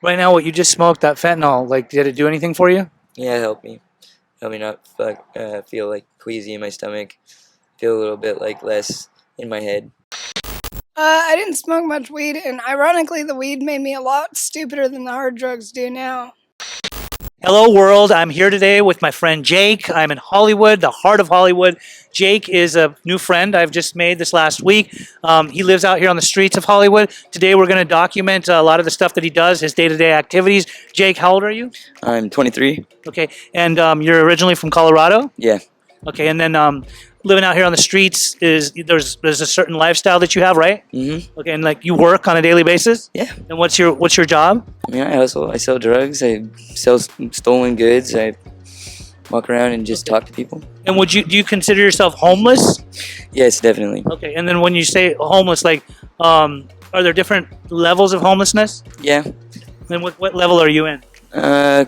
Right now, what you just smoked, that fentanyl, like, did it do anything for you? Yeah, help me. Help me not feel like queasy in my stomach. Feel a little bit like less in my head. I didn't smoke much weed, and ironically, the weed made me a lot stupider than the hard drugs do now. Hello, world. I'm here today with my friend Jake. I'm in Hollywood, the heart of Hollywood. Jake is a new friend I've just made this last week. He lives out here on the streets of Hollywood. Today, we're going to document a lot of the stuff that he does, his day to day activities. Jake, how old are you? I'm 23. Okay. And you're originally from Colorado? Yeah. Okay. And then living out here on the streets is there's a certain lifestyle that you have, right? Mm-hmm. Okay. And like you work on a daily basis? Yeah. And what's your job? Yeah, I hustle. I sell drugs. I sell stolen goods. I walk around and just talk to people. And do you consider yourself homeless? Yes, definitely. Okay, and then when you say homeless, like, are there different levels of homelessness? Yeah. And what level are you in? Uh,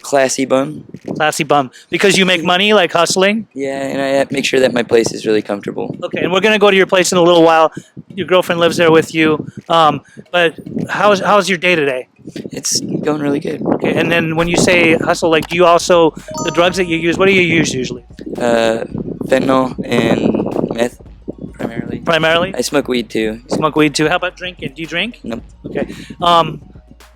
classy bum. Classy bum. Because you make money, like hustling? Yeah, and I have to make sure that my place is really comfortable. Okay, and we're going to go to your place in a little while. Your girlfriend lives there with you. But how's your day today? It's going really good. Okay, and then when you say hustle, like, do you also, the drugs that you use, what do you use usually? Fentanyl and meth, primarily. Primarily? I smoke weed too. Smoke weed too. How about drinking? Do you drink? Nope. Okay.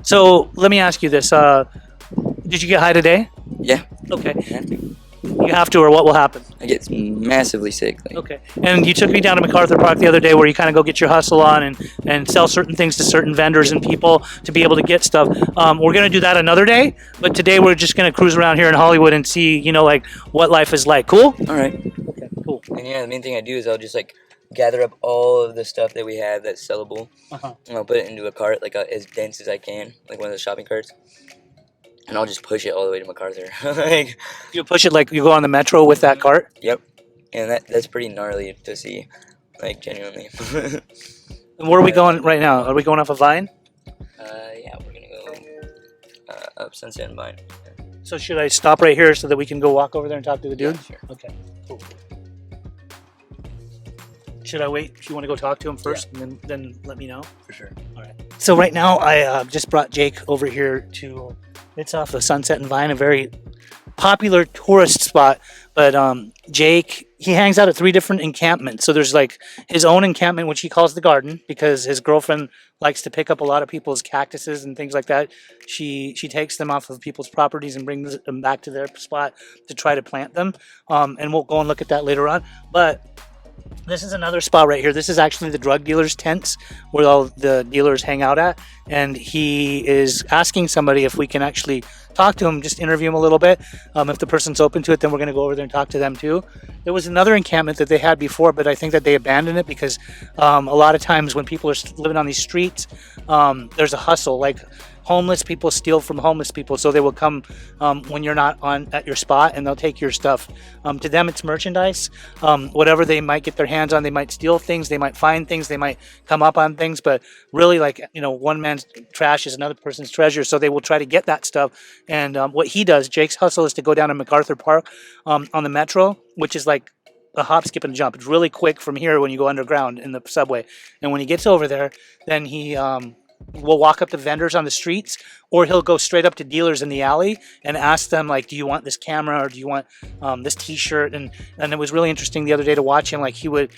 So let me ask you this. Did you get high today? Yeah. Okay. I have to. You have to, or what will happen? I get massively sick. Like, Okay. And you took me down to MacArthur Park the other day where you kind of go get your hustle on and sell certain things to certain vendors and people to be able to get stuff. We're going to do that another day, but today we're just going to cruise around here in Hollywood and see, like what life is like. Cool? all right. Okay, cool. And yeah, the main thing I do is I'll just like gather up all of the stuff that we have that's sellable, Uh-huh. and I'll put it into a cart, like as dense as I can, like one of the shopping carts, and I'll just push it all the way to MacArthur. Like, You push it like you go on the metro with that cart? yep. And that's pretty gnarly to see, like genuinely. And where are we going right now? Are we going off a Vine? Yeah, we're gonna go up Sunset and Vine. So should I stop right here so that we can go walk over there and talk to the dude? Yeah, sure. Okay, cool. Should I wait? Do you want to go talk to him first and then let me know? For sure. All right. So right now I just brought Jake over here to, it's off of Sunset and Vine, a very popular tourist spot. But Jake, he hangs out at 3 different encampments. So there's like his own encampment, which he calls the garden, because his girlfriend likes to pick up a lot of people's cactuses and things like that. She takes them off of people's properties and brings them back to their spot to try to plant them. And we'll go and look at that later on. But this is another spot right here. This is actually the drug dealers' tents where all the dealers hang out at. And he is asking somebody if we can actually talk to him, just interview him a little bit. If the person's open to it, then we're going to go over there and talk to them too. There was another encampment that they had before, but I think that they abandoned it because a lot of times when people are living on these streets, there's a hustle. Like homeless people steal from homeless people, so they will come when you're not at your spot and they'll take your stuff. To them, it's merchandise. Whatever they might get their hands on, they might steal things, they might find things, they might come up on things, but really, like, one man's trash is another person's treasure, so they will try to get that stuff. And what he does, Jake's hustle, is to go down to MacArthur Park on the metro, which is like a hop, skip, and a jump. It's really quick from here when you go underground in the subway. And when he gets over there, then he will walk up to vendors on the streets, or he'll go straight up to dealers in the alley and ask them, like, do you want this camera, or do you want this t-shirt? And it was really interesting the other day to watch him. Like, he would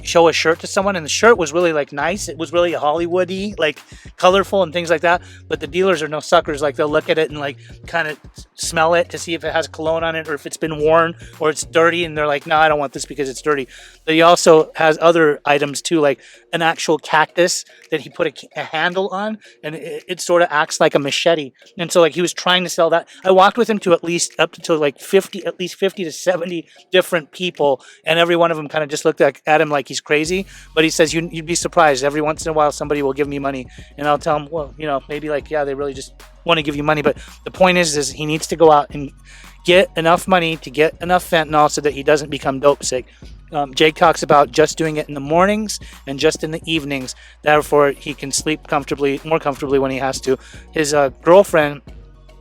show a shirt to someone, and the shirt was really like nice. It was really Hollywoody, like colorful and things like that. But the dealers are no suckers. Like, they'll look at it and like kind of smell it to see if it has cologne on it, or if it's been worn, or it's dirty, and they're like, no, I don't want this because it's dirty. But he also has other items too, like an actual cactus that he put a handle on, and it sort of acts like a machete. And so, like, he was trying to sell that. I walked with him to at least 50 to 70 different people, and every one of them kind of just looked at him like he's crazy. But he says, you'd be surprised. Every once in a while somebody will give me money, and I'll tell him, well, maybe, like, yeah, they really just want to give you money. But the point is he needs to go out and get enough money to get enough fentanyl so that he doesn't become dope sick. Jake talks about just doing it in the mornings and just in the evenings. Therefore, he can sleep more comfortably when he has to. His girlfriend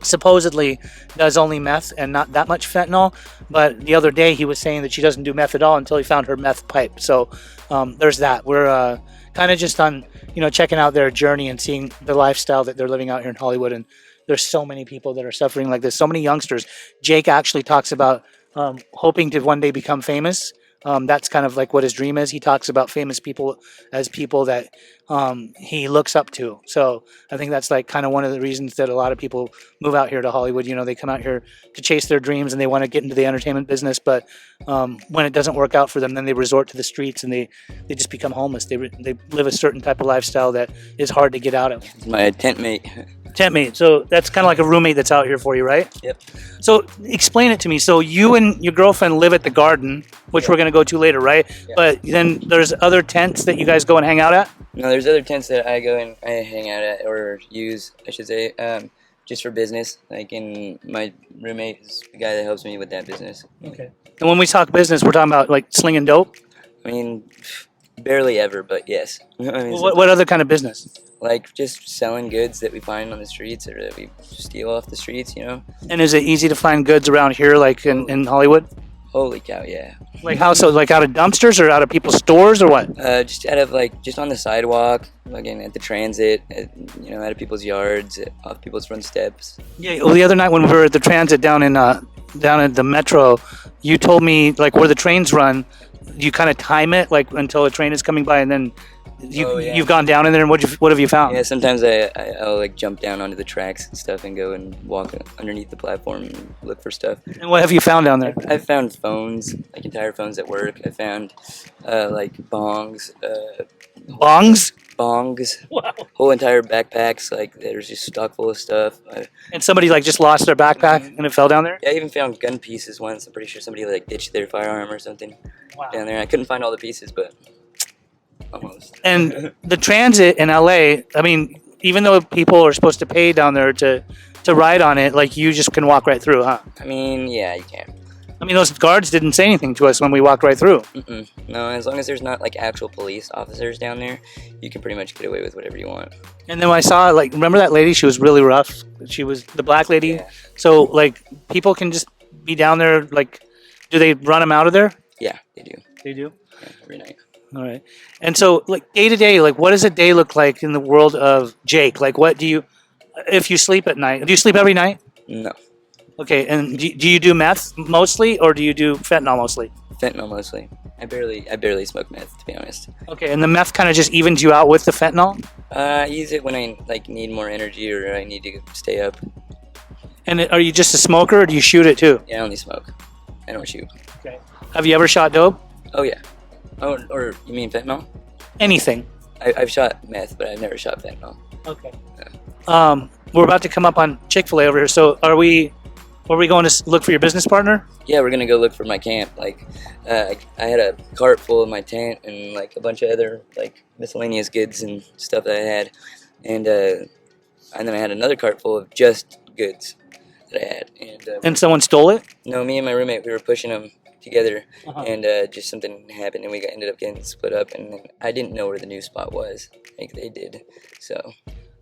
supposedly does only meth and not that much fentanyl. But the other day he was saying that she doesn't do meth at all until he found her meth pipe. So there's that. We're kind of just on, checking out their journey and seeing the lifestyle that they're living out here in Hollywood. And there's so many people that are suffering like this. So many youngsters. Jake actually talks about hoping to one day become famous. That's kind of like what his dream is. He talks about famous people as people that he looks up to. So I think that's like kind of one of the reasons that a lot of people move out here to Hollywood. They come out here to chase their dreams and they want to get into the entertainment business. But when it doesn't work out for them, then they resort to the streets and they just become homeless. They live a certain type of lifestyle that is hard to get out of. It's my tent mate. Tent mate. So that's kind of like a roommate that's out here for you, right? Yep. So explain it to me. So you and your girlfriend live at the Garden, which we're going to go to later, right? Yeah. But then there's other tents that you guys go and hang out at? No, there's other tents that I go and I hang out at, or use, I should say, just for business. And my roommate is the guy that helps me with that business. Okay. And when we talk business, we're talking about like slinging dope? I mean, barely ever, but yes. I mean, What other kind of business? like just selling goods that we find on the streets or that we steal off the streets, And is it easy to find goods around here, like in Hollywood? Holy cow, yeah. Like how so? Like out of dumpsters or out of people's stores or what? Just out of just on the sidewalk, again at the transit, out of people's yards, off people's front steps. Yeah. Well, the other night when we were at the transit down at the metro, you told me like where the trains run, you kind of time it like until a train is coming by, and then you've gone down in there. And what have you found? Yeah, sometimes I'll like jump down onto the tracks and stuff and go and walk underneath the platform and look for stuff. And what have you found down there? I found phones, like entire phones at work. I found like bongs. Bongs? Bongs. Wow. Whole entire backpacks, like there's just stock full of stuff. And somebody like just lost their backpack and it fell down there? Yeah, I even found gun pieces once. I'm pretty sure somebody like ditched their firearm or something Wow. down there. I couldn't find all the pieces, but almost. And the transit in LA, I mean, even though people are supposed to pay down there to ride on it, like you just can walk right through, huh? I mean, yeah, you can. I mean, those guards didn't say anything to us when we walked right through. Mm-mm. No, as long as there's not like actual police officers down there, you can pretty much get away with whatever you want. And then I saw, like, remember that lady? She was really rough. She was the black lady. Yeah. So, like, people can just be down there. Like, do they run them out of there? Yeah, they do. They do. Yeah, every night. All right. And so, like, day to day, like, what does a day look like in the world of Jake? Like, what do you, if you sleep at night, do you sleep every night? No, Okay. And do you do meth mostly, or do you do fentanyl mostly? fentanyl mostly. I barely smoke meth, to be honest. Okay. And the meth kind of just evens you out with the fentanyl? I use it when I like need more energy or I need to stay up. And are you just a smoker, or do you shoot it too? Yeah, I only smoke. I don't shoot. Okay. Have you ever shot dope? Oh yeah. Oh, or you mean fentanyl? Anything? I've shot meth, but I've never shot fentanyl. Okay. We're about to come up on Chick-fil-A over here. So are we going to look for your business partner? Yeah, we're gonna go look for my camp. Like, I had a cart full of my tent and like a bunch of other like miscellaneous goods and stuff that I had, and then I had another cart full of just goods that I had. And someone stole it? No, me and my roommate, we were pushing them together, Uh-huh. and just something happened, and we ended up getting split up. And then I didn't know where the new spot was, like they did. So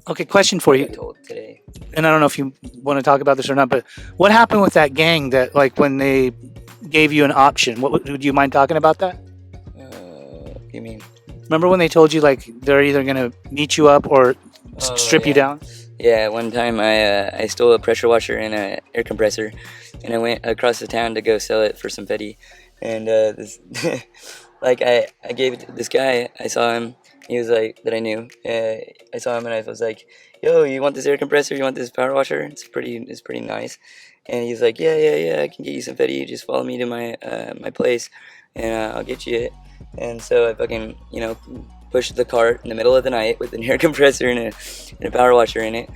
Okay, question for I you. told today. And I don't know if you want to talk about this or not, but what happened with that gang that, like, when they gave you an option? Would you mind talking about that? You mean? Remember when they told you, like, they're either going to meet you up or Oh, strip you yeah. down? Yeah, one time I stole a pressure washer and an air compressor, and I went across the town to go sell it for some fetty. And this, like I gave it to this guy. I saw him. He was like that I knew. I saw him and I was like, "Yo, you want this air compressor? You want this power washer? It's pretty nice." And he's like, "Yeah, I can get you some fetty. Just follow me to my my place, and I'll get you it." And so I fucking pushed the cart in the middle of the night with an air compressor and a power washer in it,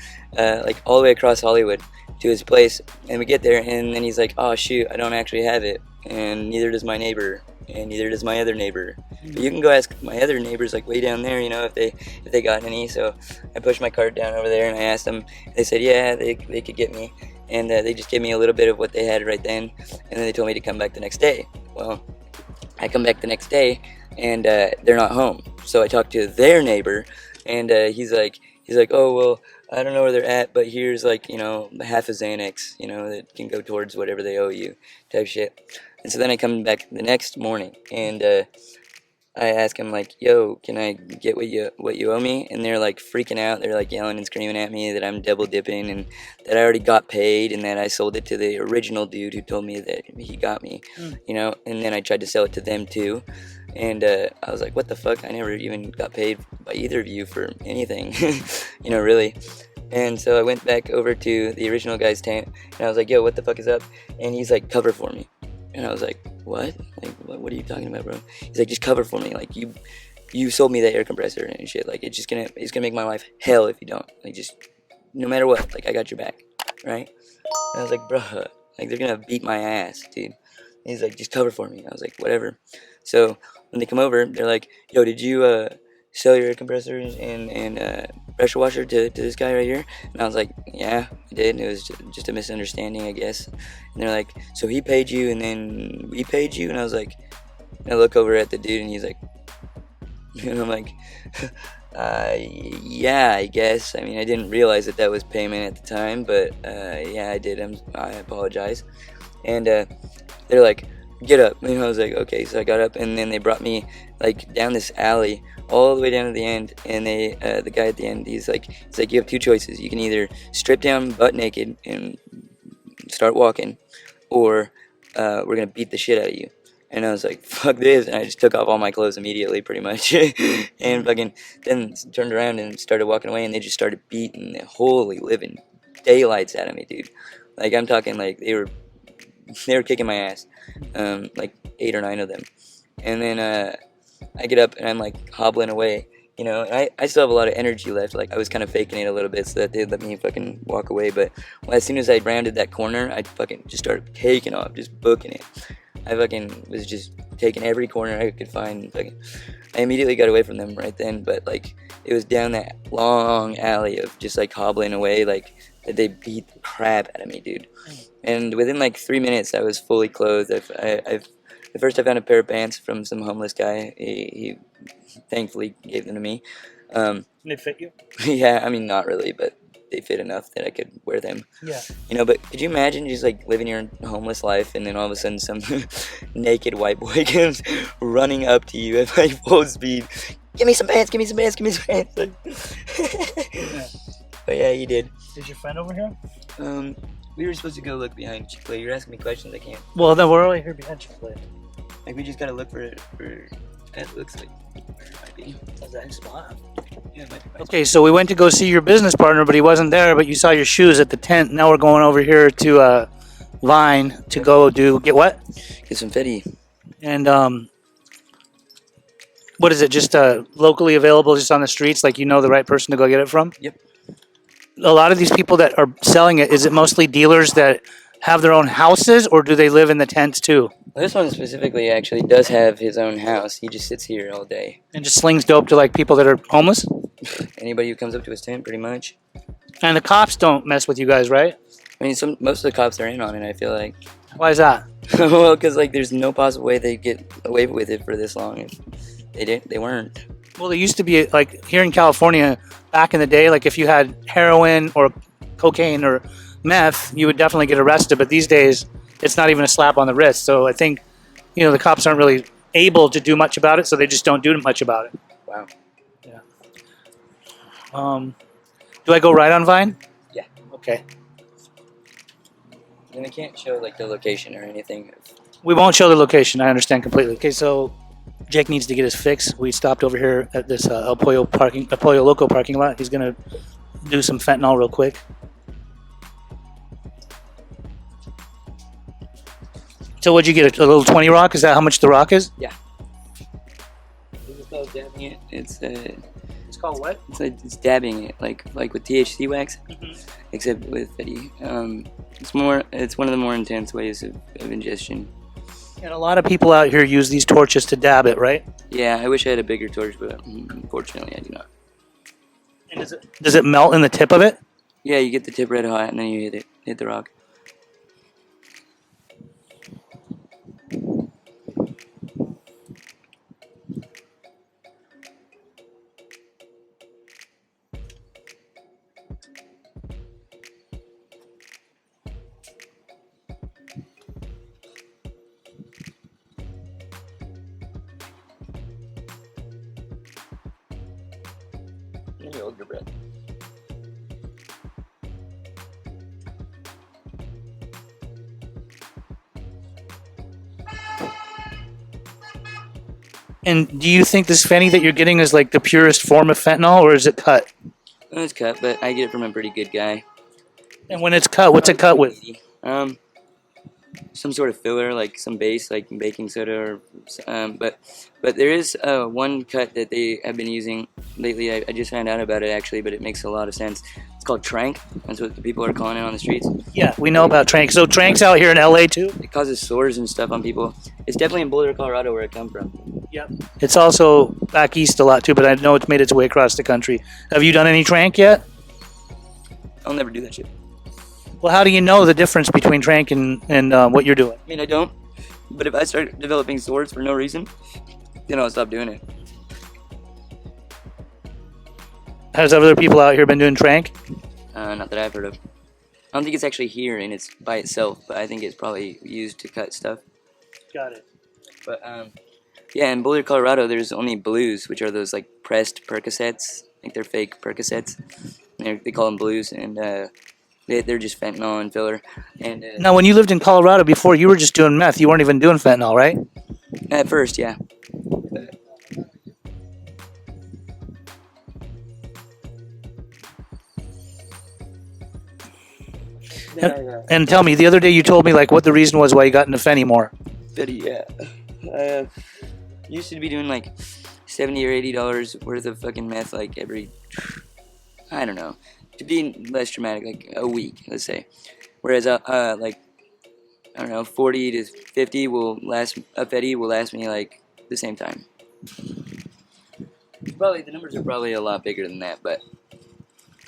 like all the way across Hollywood to his place. And we get there, and then he's like, "Oh shoot, I don't actually have it, and neither does my neighbor, and neither does my other neighbor. But you can go ask my other neighbors, like way down there, if they got any." So I pushed my cart down over there, and I asked them. They said, "Yeah, they could get me," and they just gave me a little bit of what they had right then, and then they told me to come back the next day. Well, I come back the next day, and they're not home. So I talked to their neighbor, and he's like, "Oh well, I don't know where they're at, but here's like, half a Xanax, that can go towards whatever they owe you, type shit. And so then I come back the next morning, and I ask him like, "Yo, can I get what you owe me?" And they're like freaking out. They're like yelling and screaming at me that I'm double dipping and that I already got paid and that I sold it to the original dude who told me that he got me, And then I tried to sell it to them too, and I was like, "What the fuck? I never even got paid by either of you for anything, really." And so I went back over to the original guy's tent, and I was like, "Yo, what the fuck is up?" And he's like, "Cover for me." And I was like, "What? Like, what are you talking about, bro?" He's like, "Just cover for me. Like, you sold me that air compressor and shit. Like, it's gonna make my life hell if you don't. Like, just no matter what. Like, I got your back, right?" And I was like, "Bruh, like they're gonna beat my ass, dude." And he's like, "Just cover for me." I was like, "Whatever." So when they come over, they're like, "Yo, did you sell your air compressors and pressure washer to this guy right here?" And I was like, "Yeah, I did. It was just a misunderstanding, I guess." And they're like, "So he paid you and then we paid you?" And I was like, I look over at the dude and he's like, and I'm like, yeah, I guess. I mean, I didn't realize that was payment at the time, but yeah, I did. I apologize. And they're like, "Get up." And I was like, "Okay." So I got up, and then they brought me like down this alley all the way down to the end. And the guy at the end, he's like, "You have two choices. You can either strip down butt naked and start walking, or we're gonna beat the shit out of you." And I was like, "Fuck this!" And I just took off all my clothes immediately, pretty much, and fucking then turned around and started walking away. And they just started beating the holy living daylights out of me, dude. Like, I'm talking like they were kicking my ass, like 8 or 9 of them. And then I get up and I'm like hobbling away, and I still have a lot of energy left. Like, I was kind of faking it a little bit so that they'd let me fucking walk away. But as soon as I rounded that corner, I fucking just started taking off, just booking it. I fucking was just taking every corner I could find. Fucking, I immediately got away from them right then, but like it was down that long alley of just like hobbling away, like that they beat the crap out of me, dude. And within like 3 minutes, I was fully clothed. At first I found a pair of pants from some homeless guy. He thankfully gave them to me. They fit you? Yeah, I mean, not really, but they fit enough that I could wear them. Yeah. But could you imagine just like living your homeless life and then all of a sudden some naked white boy comes running up to you at like full speed? "Give me some pants, give me some pants, give me some pants." Yeah. But yeah, he did. Is your friend over here? We were supposed to go look behind Chick-fil-A. You're asking me questions I can't. Well, then we're right here behind Chick-fil-A. Like, we just gotta look for it. It looks like it might be. That's a nice spot. Yeah, it might be. Okay, so we went to go see your business partner, but he wasn't there. But you saw your shoes at the tent. Now we're going over here to Vine to go get what? Get some fetty. And what is it? Just locally available, just on the streets, like the right person to go get it from? Yep. A lot of these people that are selling it, is it mostly dealers that have their own houses, or do they live in the tents too? Well, this one specifically actually does have his own house. He just sits here all day. And just slings dope to like people that are homeless? Anybody who comes up to his tent, pretty much. And the cops don't mess with you guys, right? I mean, most of the cops are in on it, I feel like. Why is that? Well, because like there's no possible way they'd get away with it for this long if they weren't. Well, there used to be, like, here in California, back in the day, like, if you had heroin or cocaine or meth, you would definitely get arrested. But these days, it's not even a slap on the wrist. So I think, the cops aren't really able to do much about it, so they just don't do much about it. Wow. Yeah. Do I go right on Vine? Yeah. Okay. And they can't show like the location or anything. We won't show the location. I understand completely. Okay, so Jake needs to get his fix. We stopped over here at this El Pollo Loco parking lot. He's gonna do some fentanyl real quick. So what'd you get? A little 20 rock? Is that how much the rock is? Yeah. It's called dabbing it. It's called what? It's dabbing it like with THC wax, except with Fetty. It's one of the more intense ways of ingestion. And a lot of people out here use these torches to dab it, right? Yeah, I wish I had a bigger torch, but unfortunately I do not. And does it melt in the tip of it? Yeah, you get the tip red hot and then you hit the rock. Maybe hold your breath. And do you think this Fenny that you're getting is like the purest form of fentanyl, or is it cut? Well, it's cut, but I get it from a pretty good guy. And when it's cut, what's it cut with? Some sort of filler, like some base, like baking soda, or but there is one cut that they have been using lately. I just found out about it actually, but it makes a lot of sense. It's called Trank. That's what the people are calling it on the streets. Yeah, we know about Trank. So Trank's out here in LA too? It causes sores and stuff on people. It's definitely in Boulder, Colorado, where it come from. Yep. It's also back east a lot too, but I know it's made its way across the country. Have you done any Trank yet? I'll never do that shit. Well, how do you know the difference between Trank and what you're doing? I mean, I don't. But if I start developing sores for no reason, then I'll stop doing it. Has other people out here been doing Trank? Not that I've heard of. I don't think it's actually here and it's by itself, but I think it's probably used to cut stuff. Got it. But yeah, in Boulder, Colorado, there's only blues, which are those like pressed Percocets. I think they're fake Percocets. They call them blues, and they're just fentanyl and filler. And Now, when you lived in Colorado before, you were just doing meth. You weren't even doing fentanyl, right? at first, yeah. And tell me, the other day you told me like what the reason was why you got into Fenny more. Fetty, yeah. I used to be doing like $70 or $80 worth of fucking meth like every, I don't know, to be less dramatic, like a week, let's say. Whereas like, I don't know, 40 to 50 will last, a Fetty will last me like the same time. Probably, the numbers are probably a lot bigger than that, but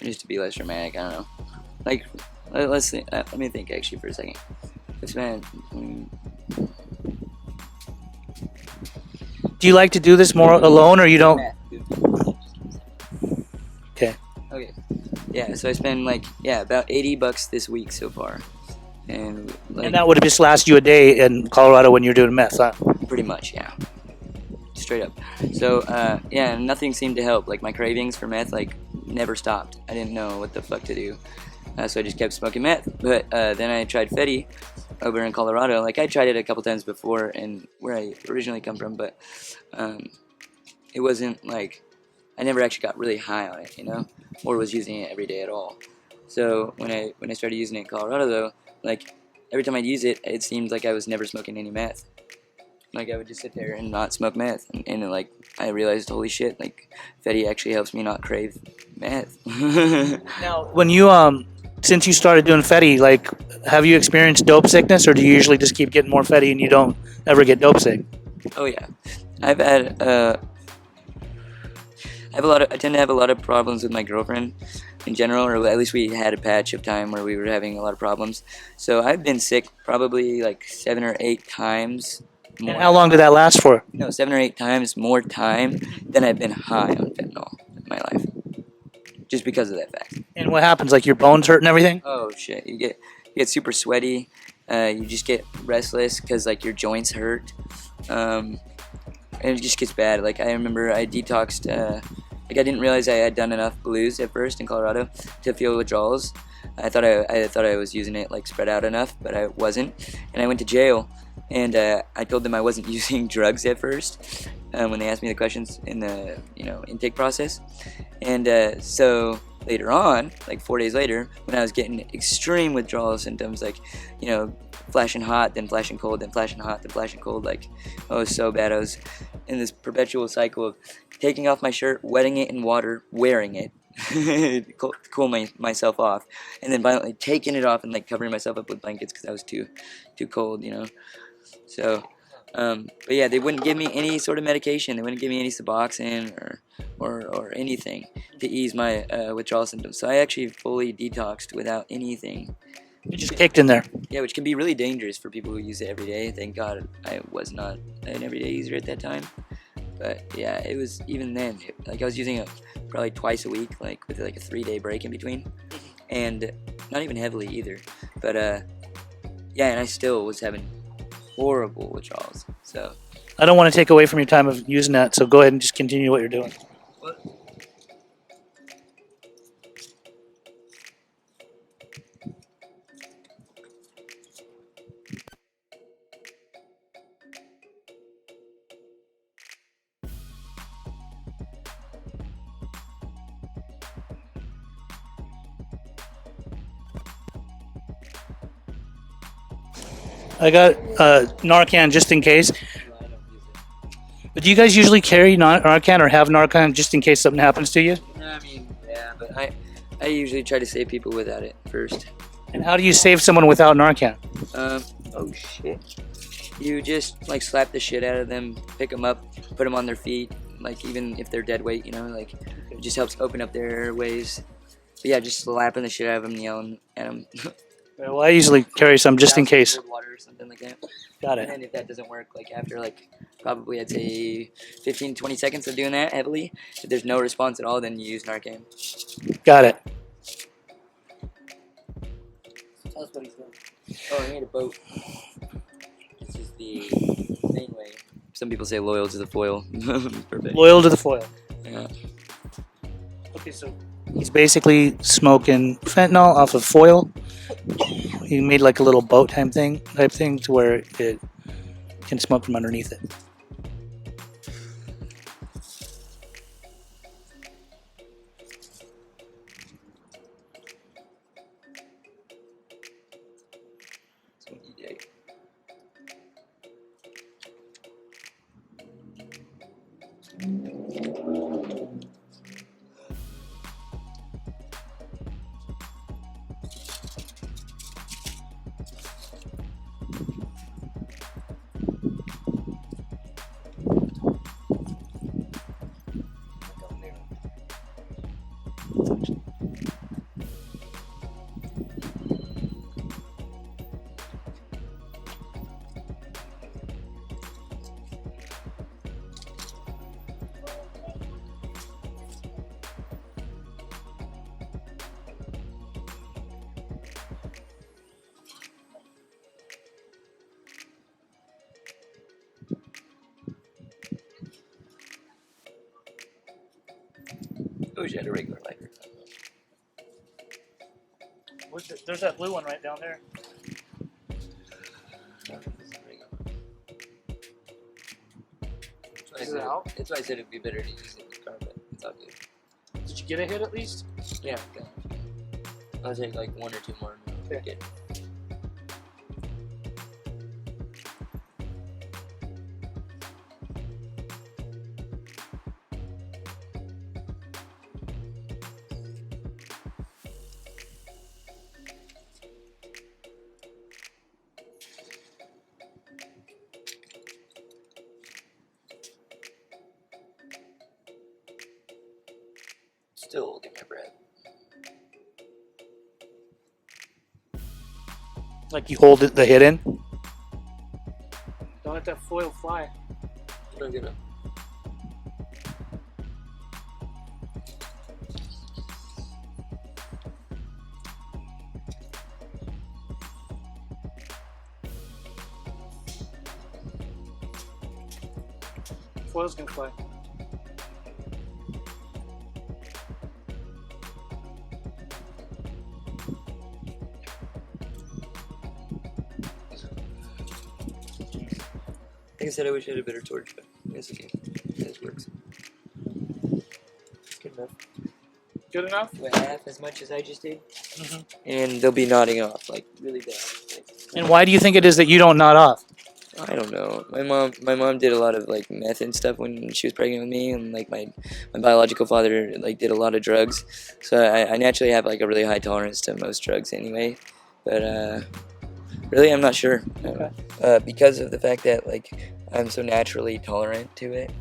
just to be less dramatic, I don't know. Like, let's think, let me think actually for a second. It's been, Do you like to do this more alone, or you don't? Okay. Okay. Yeah, so I spend like, about $80 this week so far. And like, And that would just last you a day in Colorado when you're doing meth, huh? pretty much, yeah. Straight up. So, yeah, nothing seemed to help. Like, my cravings for meth, like, never stopped. I didn't know what the fuck to do. So I just kept smoking meth. But then I tried Fetty over in Colorado. Like, I tried it a couple times before and where I originally come from, but it wasn't like, I never actually got really high on it, you know, or was using it every day at all. So when I started using it in Colorado, though, like, every time I'd use it, it seemed like I was never smoking any meth. Like, I would just sit there and not smoke meth, and like, I realized, holy shit, like, Fetty actually helps me not crave meth. Now, when you since you started doing Fetty, like, have you experienced dope sickness, or do you usually just keep getting more Fetty and you don't ever get dope sick? Oh yeah, I've had I tend to have a lot of problems with my girlfriend in general, or at least we had a patch of time where we were having a lot of problems. So I've been sick probably like 7 or 8 times. And how long did that last for? No, 7 or 8 times more time than I've been high on fentanyl in my life, just because of that fact. And what happens? Like your bones hurt and everything? Oh shit, you get super sweaty. You just get restless because like your joints hurt, and it just gets bad. Like, I remember I detoxed. Like, I didn't realize I had done enough blues at first in Colorado to feel withdrawals. I thought I was using it like spread out enough, but I wasn't. And I went to jail, and I told them I wasn't using drugs at first when they asked me the questions in the intake process. And so later on, like 4 days later, when I was getting extreme withdrawal symptoms, like, flashing hot, then flashing cold, then flashing hot, then flashing cold, like, oh, it was so bad. I was in this perpetual cycle of taking off my shirt, wetting it in water, wearing it to cool myself off, and then violently taking it off and like covering myself up with blankets because I was too cold, So, but yeah, they wouldn't give me any sort of medication. They wouldn't give me any Suboxone or anything to ease my withdrawal symptoms. So I actually fully detoxed without anything. You just kicked in there. Yeah, which can be really dangerous for people who use it every day. Thank God I was not an everyday user at that time. But yeah, it was, even then, like, I was using it probably twice a week, like with like a 3-day break in between, and not even heavily either. But yeah, and I still was having horrible withdrawals. So I don't want to take away from your time of using that, so go ahead and just continue what you're doing. I got Narcan just in case. But do you guys usually carry Narcan or have Narcan just in case something happens to you? No, I mean, yeah, but I usually try to save people without it first. And how do you save someone without Narcan? Oh shit. You just like slap the shit out of them, pick them up, put them on their feet, like even if they're dead weight, you know, like it just helps open up their airways. But yeah, just slapping the shit out of them, yelling at them. Well, I usually carry some just in case. Water or something like that. Got And it. then if that doesn't work, like after like probably I'd say 15, 20 seconds of doing that heavily, if there's no response at all, then you use Narcan. Got it. Tell us what he's doing. Oh, I made a boat. This is the main way. Some people say loyal to the foil. Perfect. Loyal to the foil. Yeah. Okay, so he's basically smoking fentanyl off of foil. He made like a little boat type thing to where it can smoke from underneath it. That's what you do. I wish I had a regular lighter. There's that blue one right down there. Is it out? That's why I said it'd be better to use it in the car, but it's all good. Did you get a hit at least? Yeah, okay. I'll take like one or two more. Okay. Good. Still holding my breath. Like you hold the hit in? Don't let that foil fly. Don't get up. Foil's gonna fly. Like I said, I wish I had a better torch, but I guess okay. This works. It's good enough. Good enough? About half as much as I just did. And they'll be nodding off, like really bad. Like, And why do you think it is that you don't nod off? I don't know. My mom did a lot of like meth and stuff when she was pregnant with me, and like my biological father like did a lot of drugs. So I naturally have like a really high tolerance to most drugs anyway. But really, I'm not sure. Because of the fact that like I'm so naturally tolerant to it,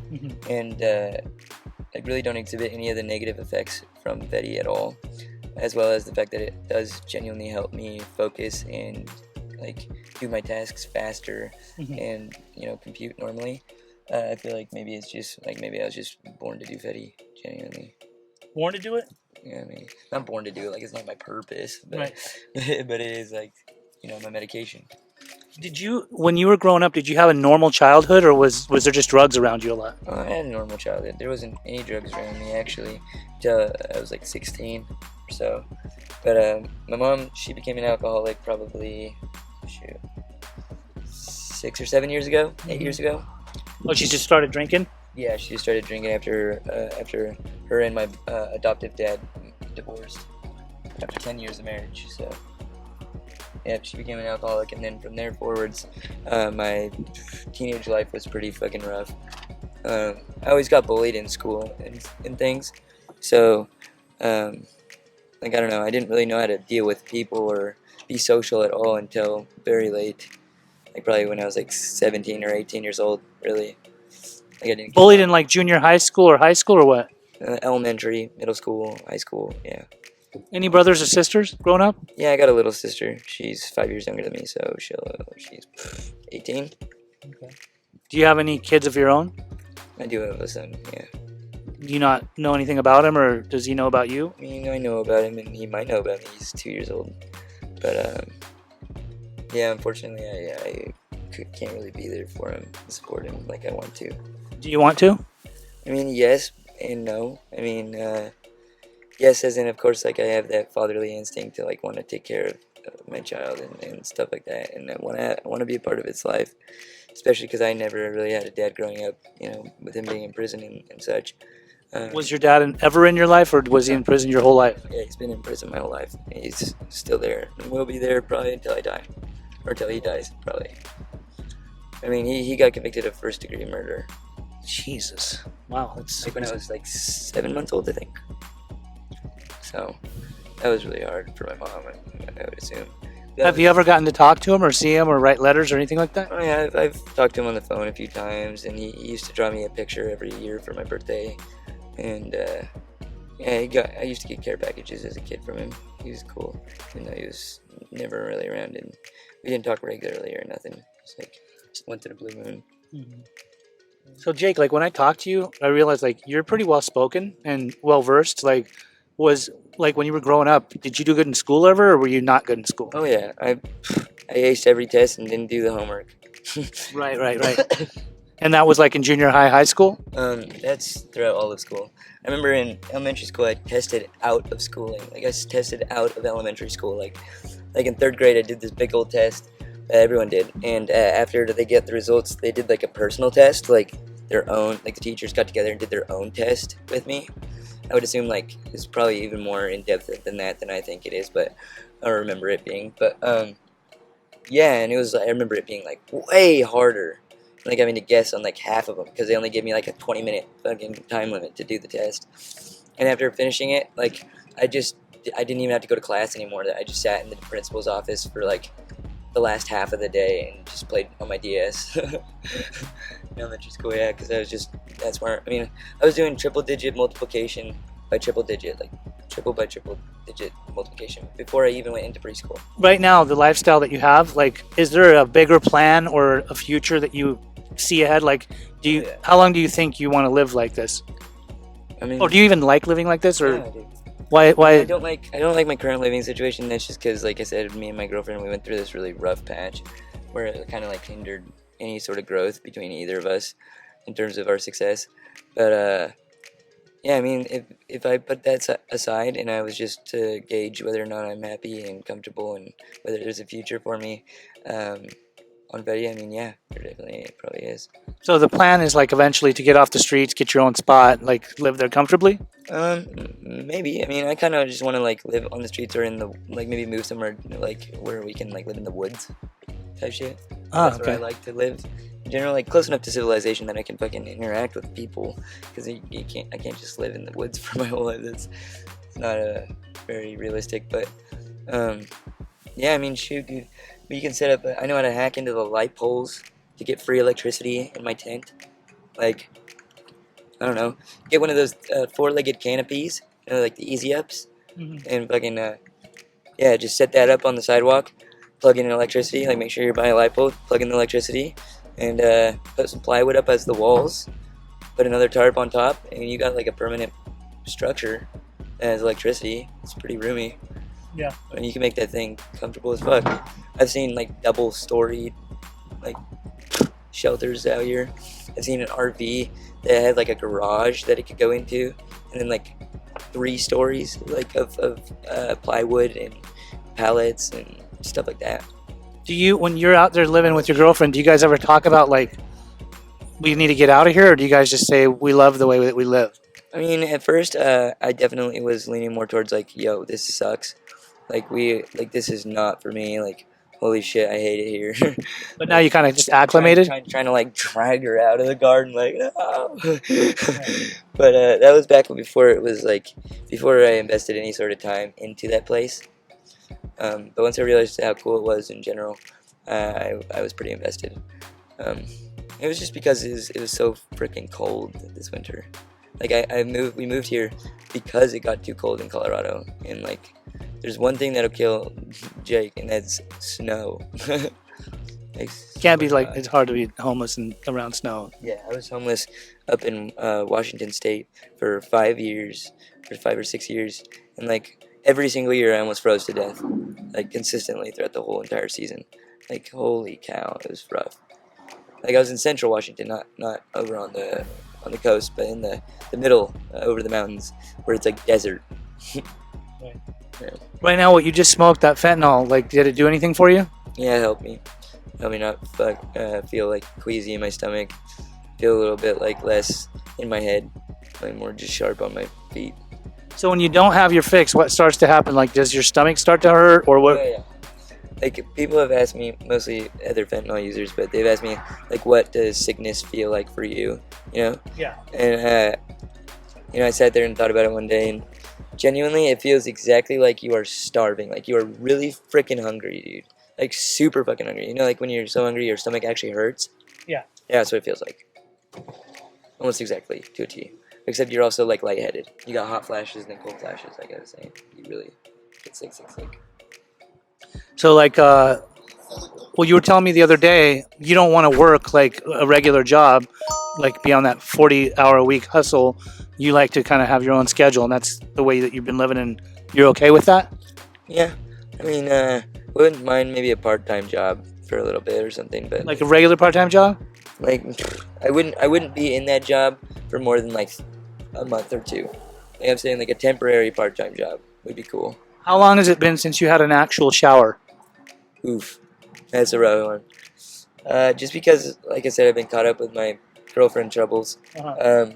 and I really don't exhibit any of the negative effects from Veti at all, as well as the fact that it does genuinely help me focus and like do my tasks faster and compute normally. I feel like maybe it's just like maybe I was just born to do Veti genuinely. Born to do it? Yeah, I mean, not born to do it. Like it's not my purpose, but Right. but it is like my medication. Did you, when you were growing up, did you have a normal childhood, or was there just drugs around you a lot? I had a normal childhood. There wasn't any drugs around me actually till I was like 16 or so. But my mom, she became an alcoholic probably 6 or 7 years ago, 8 years ago. Oh, she just started drinking? Yeah, she started drinking after her and my adoptive dad divorced after 10 years of marriage. So Yep, she became an alcoholic, and then from there forwards, my teenage life was pretty fucking rough. I always got bullied in school and things, so like I don't know, I didn't really know how to deal with people or be social at all until very late, like probably when I was like 17 or 18 years old. Really, like I didn't Bullied in like junior high school or high school or what? elementary, middle school, high school. Yeah, Any brothers or sisters growing up? yeah. I got a little sister. She's 5 years younger than me, so she's 18. Do you have any kids of your own? I do have a son. Yeah. Do you not know anything about him, or does he know about you? I mean, I know about him, and he might know about me. He's 2 years old, but yeah, unfortunately, can't really be there for him and support him like I want to. Do you want to? I mean, yes and no. I mean, yes, as in, of course, like I have that fatherly instinct to like want to take care of my child and stuff like that, and I want to be a part of its life, especially because I never really had a dad growing up. You know, with him being in prison and such. Was your dad ever in your life, or was he in prison your whole life? Yeah, he's been in prison my whole life. He's still there, and will be there probably until I die, or until he dies, probably. I mean, he got convicted of first-degree murder. Jesus. Wow, that's Like when I was like 7 months old, I think. So that was really hard for my mom, I would assume. Have you ever gotten to talk to him or see him or write letters or anything like that? Oh yeah, I've talked to him on the phone a few times, and he used to draw me a picture every year for my birthday. And yeah, I used to get care packages as a kid from him. He was cool, even though he was never really around, and we didn't talk regularly or nothing. It's like just went to the blue moon. So Jake, like when I talk to you, I realize like you're pretty well spoken and well versed. Like, was like when you were growing up, did you do good in school ever, or were you not good in school? Oh yeah, I aced every test and didn't do the homework. Right. And that was like in junior high, high school? That's throughout all of school. I remember in elementary school, I tested out of schooling. Like I tested out of elementary school. Like in third grade, I did this big old test that everyone did. And after they get the results, they did like a personal test, like their own. Like the teachers got together and did their own test with me. I would assume like it's probably even more in depth than that than I think it is, but I don't remember it being. But yeah, and I remember it being like way harder. Like having to guess on like half of them because they only gave me like a 20-minute fucking time limit to do the test. And after finishing it, like I didn't even have to go to class anymore. I just sat in the principal's office for like the last half of the day and just played on my DS. In elementary school, yeah, because I was just that smart. I mean, I was doing triple-digit multiplication by triple-digit, like triple by triple-digit multiplication before I even went into preschool. Right now, the lifestyle that you have, like, is there a bigger plan or a future that you see ahead? Like, how long do you think you want to live like this? I mean, Or do you even like living like this, or yeah, dude. why? I don't like my current living situation. That's just because, like I said, me and my girlfriend, we went through this really rough patch where it kind of like hindered any sort of growth between either of us in terms of our success. But yeah, I mean, if I put that aside and I was just to gauge whether or not I'm happy and comfortable and whether there's a future for me on Betty, I mean, yeah, it probably is. So the plan is like eventually to get off the streets, get your own spot, like live there comfortably. Maybe. I mean, I kind of just want to like live on the streets or in the like maybe move somewhere like where we can like live in the woods type shit. Ah, That's where I okay. like to live. In general, like close enough to civilization that I can fucking interact with people. Because I can't just live in the woods for my whole life. It's not very realistic. But yeah, I mean, shoot, dude. You can set up. I know how to hack into the light poles to get free electricity in my tent. Like, I don't know, get one of those four-legged canopies, you know, like the Easy Ups, and fucking yeah, just set that up on the sidewalk, plug in electricity, like make sure you're by a light pole, plug in the electricity, and put some plywood up as the walls, put another tarp on top, and you got like a permanent structure that has electricity. It's pretty roomy. Yeah. And you can make that thing comfortable as fuck. I've seen like double-storied like shelters out here. I've seen an RV that had like a garage that it could go into, and then like 3 stories like of plywood and pallets and stuff like that. Do you, when you're out there living with your girlfriend, do you guys ever talk about like we need to get out of here, or do you guys just say we love the way that we live? I mean, at first, I definitely was leaning more towards like, yo, this sucks. Like this is not for me. Like holy shit, I hate it here. But now you kind of just acclimated. Trying to like drag her out of the garden, like no. But that was back before it was like before I invested any sort of time into that place. But once I realized how cool it was in general, I was pretty invested. It was just because it was so freaking cold this winter. Like we moved here because it got too cold in Colorado, and like there's one thing that'll kill Jake, and that's snow. Like, Can't be like it's hard to be homeless and around snow. yeah, I was homeless up in Washington State for 5 years, for 5 or 6 years, and like every single year I almost froze to death, like consistently throughout the whole entire season. Like holy cow, it was rough. Like I was in Central Washington, not over on the coast, but in the middle, over the mountains, where it's like desert. Right now, what you just smoked, that fentanyl, like, did it do anything for you? Yeah, it helped me. Helped me not feel like queasy in my stomach. Feel a little bit like less in my head, like more just sharp on my feet. So when you don't have your fix, what starts to happen? Like, does your stomach start to hurt, or what? Yeah. Like people have asked me, mostly other fentanyl users, but they've asked me like, what does sickness feel like for you? You know? Yeah. And I sat there and thought about it one day, and genuinely, it feels exactly like you are starving. Like you are really freaking hungry, dude. Like super fucking hungry. You know, like when you're so hungry, your stomach actually hurts. Yeah. Yeah, that's what it feels like. Almost exactly to a T. Except you're also like lightheaded. You got hot flashes and then cold flashes. I gotta say, you really get sick. So like, well, you were telling me the other day you don't want to work like a regular job, like be on that 40-hour-a-week hustle. You like to kind of have your own schedule, and that's the way that you've been living. And you're okay with that? Yeah, I mean, wouldn't mind maybe a part-time job for a little bit or something, but Like a regular part-time job? like I wouldn't be in that job for more than like a month or two. Like I'm saying, like a temporary part-time job would be cool. How long has it been since you had an actual shower? Oof, that's a rough one. Just because, like I said, I've been caught up with my girlfriend troubles. Uh-huh.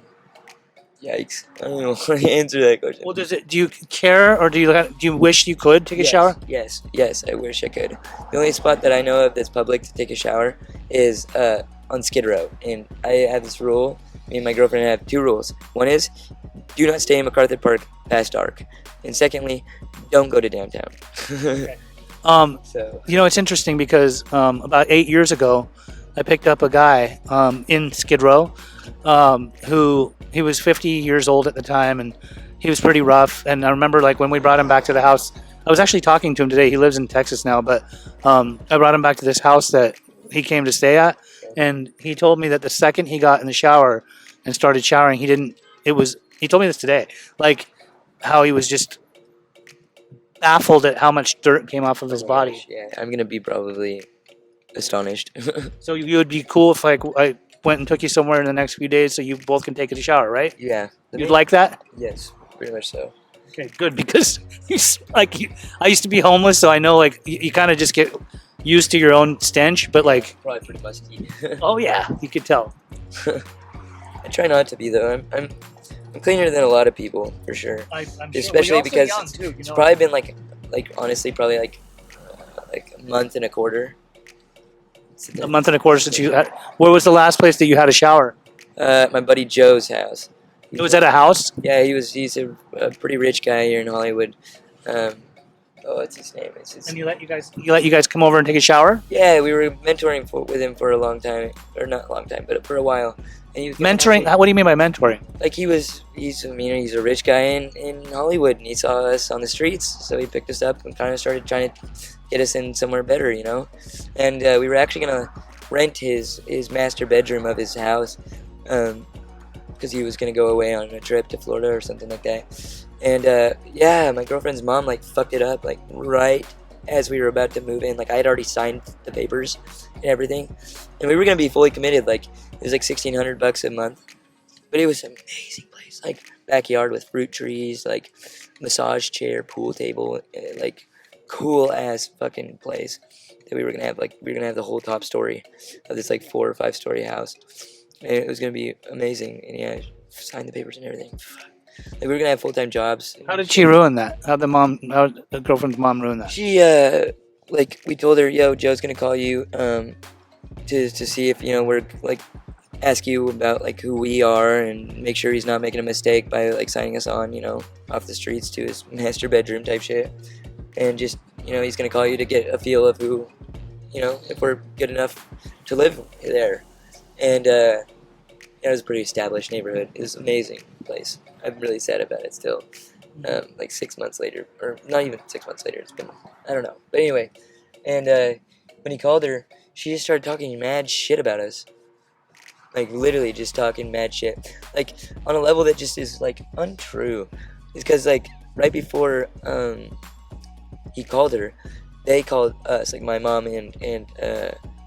Yikes! I don't know how to answer that question. Well, do you care, or do you wish you could take a shower? Yes, I wish I could. The only spot that I know of that's public to take a shower is on Skid Row, and I have this rule. Me and my girlfriend have two rules. One is, do not stay in MacArthur Park past dark, and secondly, don't go to downtown. So You know, it's interesting because about 8 years ago, I picked up a guy in Skid Row who he was 50 years old at the time, and he was pretty rough. And I remember like when we brought him back to the house, I was actually talking to him today. He lives in Texas now, but I brought him back to this house that he came to stay at, and he told me that the second he got in the shower and started showering, he told me this today, like how he was just baffled at how much dirt came off of his body. yeah, I'm gonna be probably astonished. So you would be cool if like I went and took you somewhere in the next few days so you both can take a shower, right? Yeah, You'd like that? Yes, pretty much so. Okay, good, because I used to be homeless, so I know like you kind of just get used to your own stench, but like, Probably pretty musty. oh yeah, you could tell. I try not to be though. I'm cleaner than a lot of people for sure. I'm Especially because it's probably been like honestly probably like a month and a quarter. a month and a quarter since you had. Where was the last place that you had a shower? My buddy Joe's house. It was at a house. Yeah, he's a pretty rich guy here in Hollywood. What's his name? And you let you guys come over and take a shower. Yeah, we were mentoring with him for a long time, or not a long time, but for a while. And he was Mentoring? What do you mean by mentoring? Like he's a rich guy in Hollywood, and he saw us on the streets, so he picked us up and kind of started trying to get us in somewhere better, you know. And we were actually gonna rent his master bedroom of his house, because he was gonna go away on a trip to Florida or something like that. And yeah, my girlfriend's mom like fucked it up like right as we were about to move in. Like I had already signed the papers and everything, and we were gonna be fully committed. Like it was like $1,600 a month, but it was an amazing place. Like backyard with fruit trees, like massage chair, pool table, like cool ass fucking place that we were gonna have. Like we were gonna have the whole top story of this like 4 or 5 story house, and it was gonna be amazing. And yeah, signed the papers and everything. Like we were gonna have full-time jobs. How did she ruin that? How the girlfriend's mom ruin that? She like we told her, yo, Joe's gonna call you to see if we're like ask you about like who we are and make sure he's not making a mistake by like signing us on off the streets to his master bedroom type shit, and just he's gonna call you to get a feel of who if we're good enough to live there. And it was a pretty established neighborhood. It was an amazing place. I'm really sad about it still. Like 6 months later, or not even 6 months later. It's been, I don't know. But anyway, and when he called her, she just started talking mad shit about us. Like literally just talking mad shit. Like on a level that just is like untrue. It's because like right before he called her, they called us, like my mom and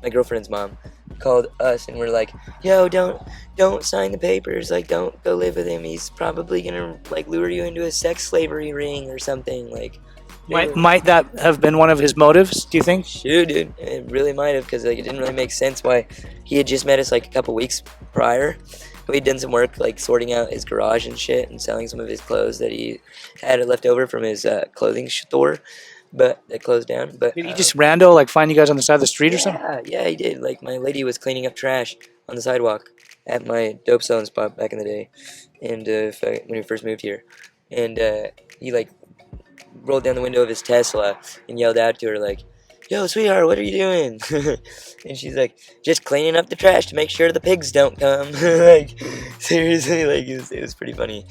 my girlfriend's mom called us and were like, yo, don't sign the papers, like don't go live with him, he's probably gonna like lure you into a sex slavery ring or something. Like Might that have been one of his motives, do you think? sure, dude, it really might have, because like it didn't really make sense why he had just met us like a couple weeks prior. We'd done some work like sorting out his garage and shit and selling some of his clothes that he had left over from his clothing store, but that closed down. But Did he just rando like find you guys on the side of the street or something? yeah, he did. Like my lady was cleaning up trash on the sidewalk at my dope selling spot back in the day, and when we first moved here, and he like rolled down the window of his Tesla and yelled out to her like, "Yo, sweetheart, what are you doing?" And she's like, "Just cleaning up the trash to make sure the pigs don't come." Like seriously, like it was pretty funny.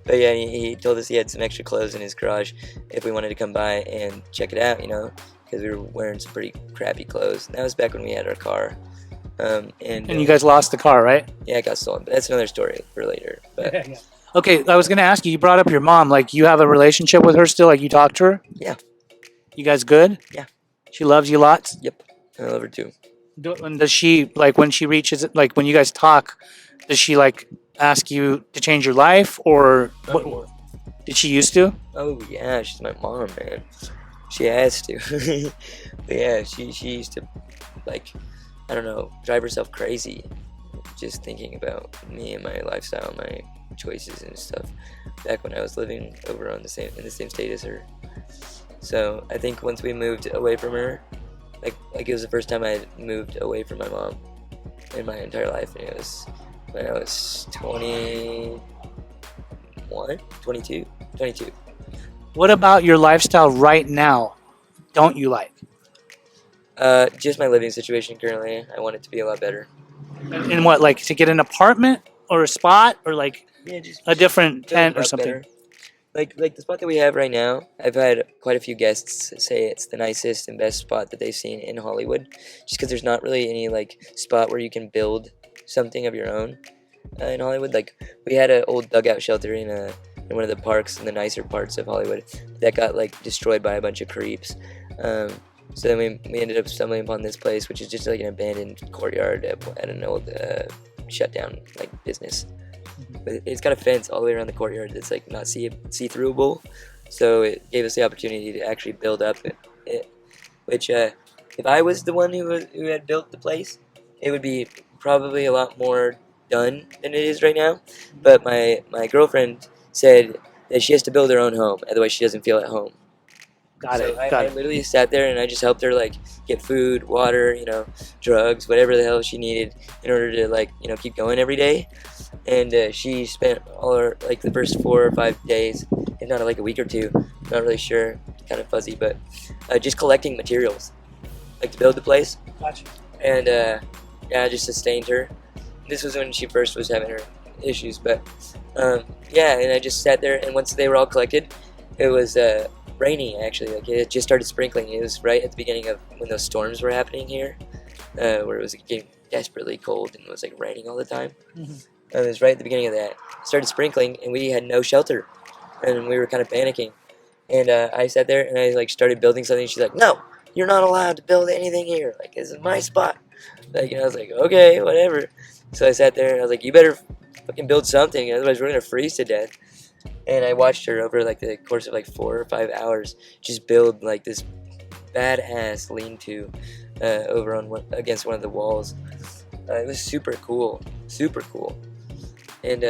But yeah, he told us he had some extra clothes in his garage if we wanted to come by and check it out, because we were wearing some pretty crappy clothes. And that was back when we had our car. And You guys lost the car, right? yeah, it got stolen. But that's another story for later. But Okay, I was gonna ask you. You brought up your mom. Like, you have a relationship with her still? Like, you talk to her? yeah, You guys good? Yeah. She loves you lots. yep, I love her too. And does she like when she reaches like when you guys talk? Does she like ask you to change your life, or what? Did she used to? Oh yeah, she's my mom, man. She has to. But yeah, she used to like, I don't know, drive herself crazy just thinking about me and my lifestyle, my choices and stuff. Back when I was living over in the same state as her. So I think once we moved away from her, like it was the first time I had moved away from my mom in my entire life, and it was when I was 21, 22. What about your lifestyle right now? Don't you like? Just my living situation currently. I want it to be a lot better. And what, like to get an apartment or a spot or like Yeah, just a different feeling tent a or lot something? better. Like the spot that we have right now, I've had quite a few guests say it's the nicest and best spot that they've seen in Hollywood, just because there's not really any like spot where you can build something of your own in Hollywood. Like we had an old dugout shelter in one of the parks in the nicer parts of Hollywood that got like destroyed by a bunch of creeps. So then we ended up stumbling upon this place, which is just like an abandoned courtyard at an old shut down like business. But it's got a fence all the way around the courtyard that's like not see-throughable, so it gave us the opportunity to actually build up it. Which if I was the one who had built the place, it would be probably a lot more done than it is right now. But my girlfriend said that she has to build her own home, otherwise she doesn't feel at home. Got So it. I literally sat there and I just helped her like get food, water, drugs, whatever the hell she needed in order to like keep going every day. And she spent all her like the first 4 or 5 days, if not like a week or two, not really sure, kind of fuzzy, but just collecting materials like to build the place. Gotcha. And yeah, I just sustained her. This was when she first was having her issues, but yeah, and I just sat there, and once they were all collected, it was rainy actually. Like it just started sprinkling. It was right at the beginning of when those storms were happening here, where it was getting desperately cold and it was like raining all the time. Mhm. And it was right at the beginning of that. It started sprinkling, and we had no shelter, and we were kind of panicking. And I sat there and I like started building something. She's like, "No, you're not allowed to build anything here. Like this is my spot." Like I was like, "Okay, whatever." So I sat there and I was like, "You better fucking build something, otherwise we're gonna freeze to death." And I watched her over like the course of like 4 or 5 hours just build like this badass lean-to over on against one of the walls. It was super cool, and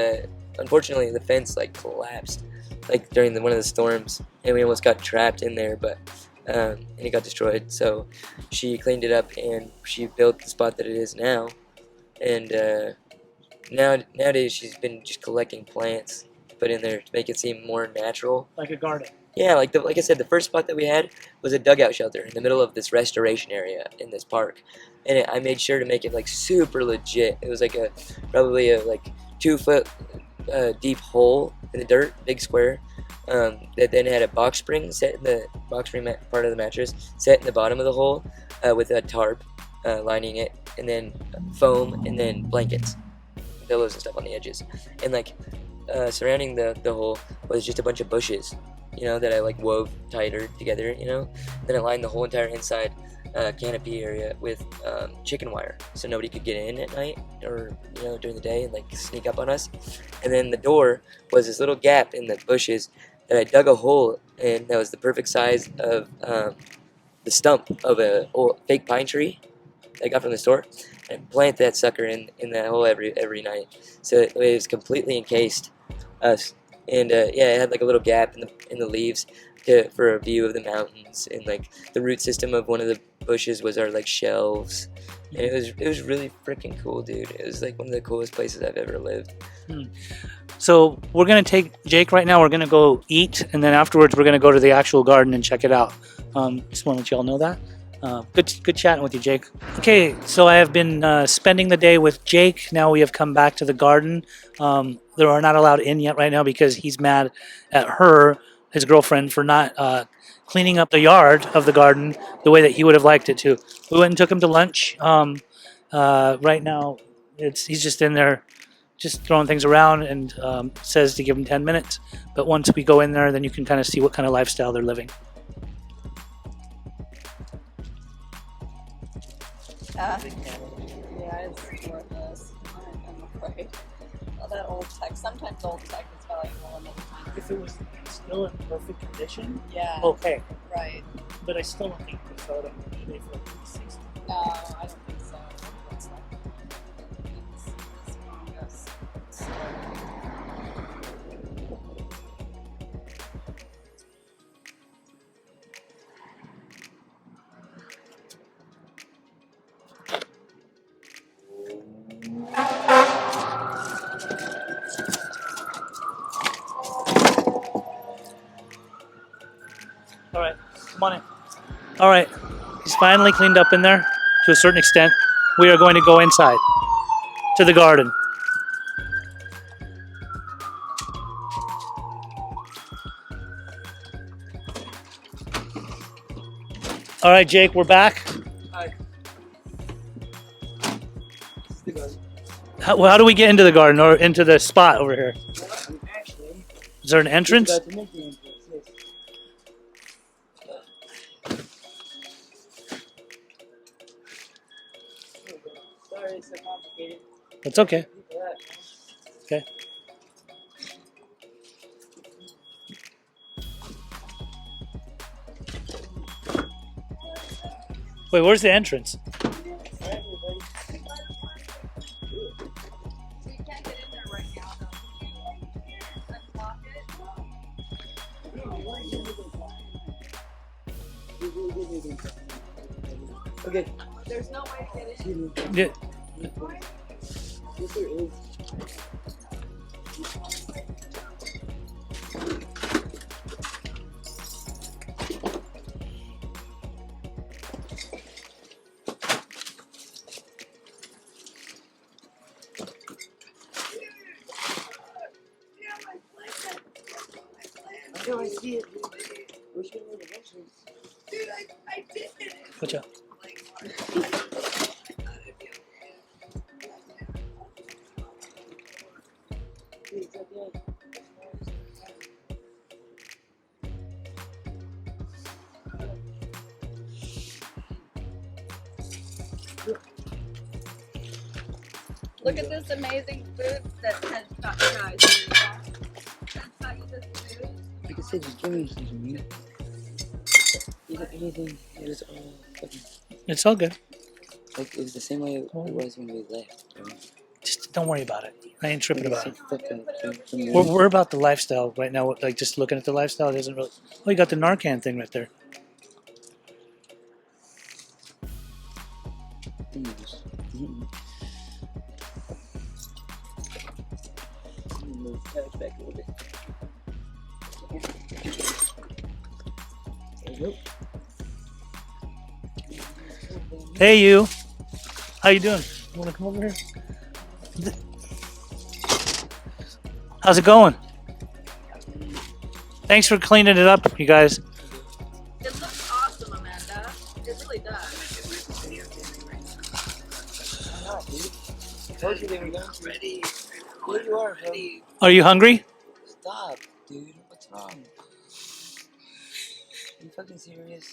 unfortunately the fence like collapsed like during one of the storms, and we almost got trapped in there. But and it got destroyed. So she cleaned it up and she built the spot that it is now. And nowadays she's been just collecting plants to put in there to make it seem more natural. Like a garden. Yeah, like I said, the first spot that we had was a dugout shelter in the middle of this restoration area in this park, and I made sure to make it like super legit. It was like probably a like 2 foot deep hole in the dirt, big square, that then had a box spring set in the box spring part of the mattress, set in the bottom of the hole, with a tarp lining it, and then foam, and then blankets, pillows and stuff on the edges, and like surrounding the hole was just a bunch of bushes, that I like wove tighter together, Then I lined the whole entire inside canopy area with chicken wire, so nobody could get in at night or during the day and like sneak up on us. And then the door was this little gap in the bushes that I dug a hole in that was the perfect size of the stump of a old fake pine tree I got from the store, and plant that sucker in that hole every night, so it was completely encased us. And yeah, it had like a little gap in the leaves for a view of the mountains, and like the root system of one of the bushes was our like shelves, and it was really freaking cool, dude. It was like one of the coolest places I've ever lived. So we're gonna take Jake right now. We're gonna go eat, and then afterwards we're gonna go to the actual garden and check it out. Just want to let you all know that. Good chatting with you, Jake. Okay, so I have been spending the day with Jake. Now we have come back to the garden. They are not allowed in yet right now because he's mad at her, his girlfriend, for not cleaning up the yard of the garden the way that he would have liked it to. We went and took him to lunch. Right now, he's just in there, just throwing things around, and says to give him 10 minutes. But once we go in there, then you can kind of see what kind of lifestyle they're living. Yeah, it's worthless. I'm afraid. All that old tech. Sometimes old tech is valuable in the If it was still in perfect condition, Yeah. okay. Right. But I still don't think you could sell it on eBay for like 60. No, I don't think so. It's like it's fungus. All right, come on in. All right, he's finally cleaned up in there to a certain extent. We are going to go inside to the garden. All right, Jake, we're back. Hi. How do we get into the garden or into the spot over here? Actually, Is there an entrance? about to make the entrance, yes. Sorry, it's so complicated. It's okay. Okay. Wait, where's the entrance? So you can't get in there right now, though. Can you unlock it? Okay. There's no way to get in. Yeah. Yes, there is. I know, I see it. We're just gonna go to the entrance. Watch out. It's at the end. Look at this amazing food that has got guys. That's how you just food. Like I said, just give me something, man. Isn't anything, it was all fucking, It's all good. Like, it was the same way it was when we left, bro. Just don't worry about it. I ain't tripping about it. Fucking, We're about the lifestyle right now. Like just looking at the lifestyle, it doesn't really. Oh, you got the Narcan thing right there. Please. Let me move the couch back a little bit. There we go. Hey, you. How you doing? You want to come over here? How's it going? Thanks for cleaning it up, you guys. It looks awesome, Amanda. It really does. I'm not, dude. I told you they were going to. Ready. Here you are, bro. Are you hungry? Stop, dude. What's wrong? Are you fucking serious?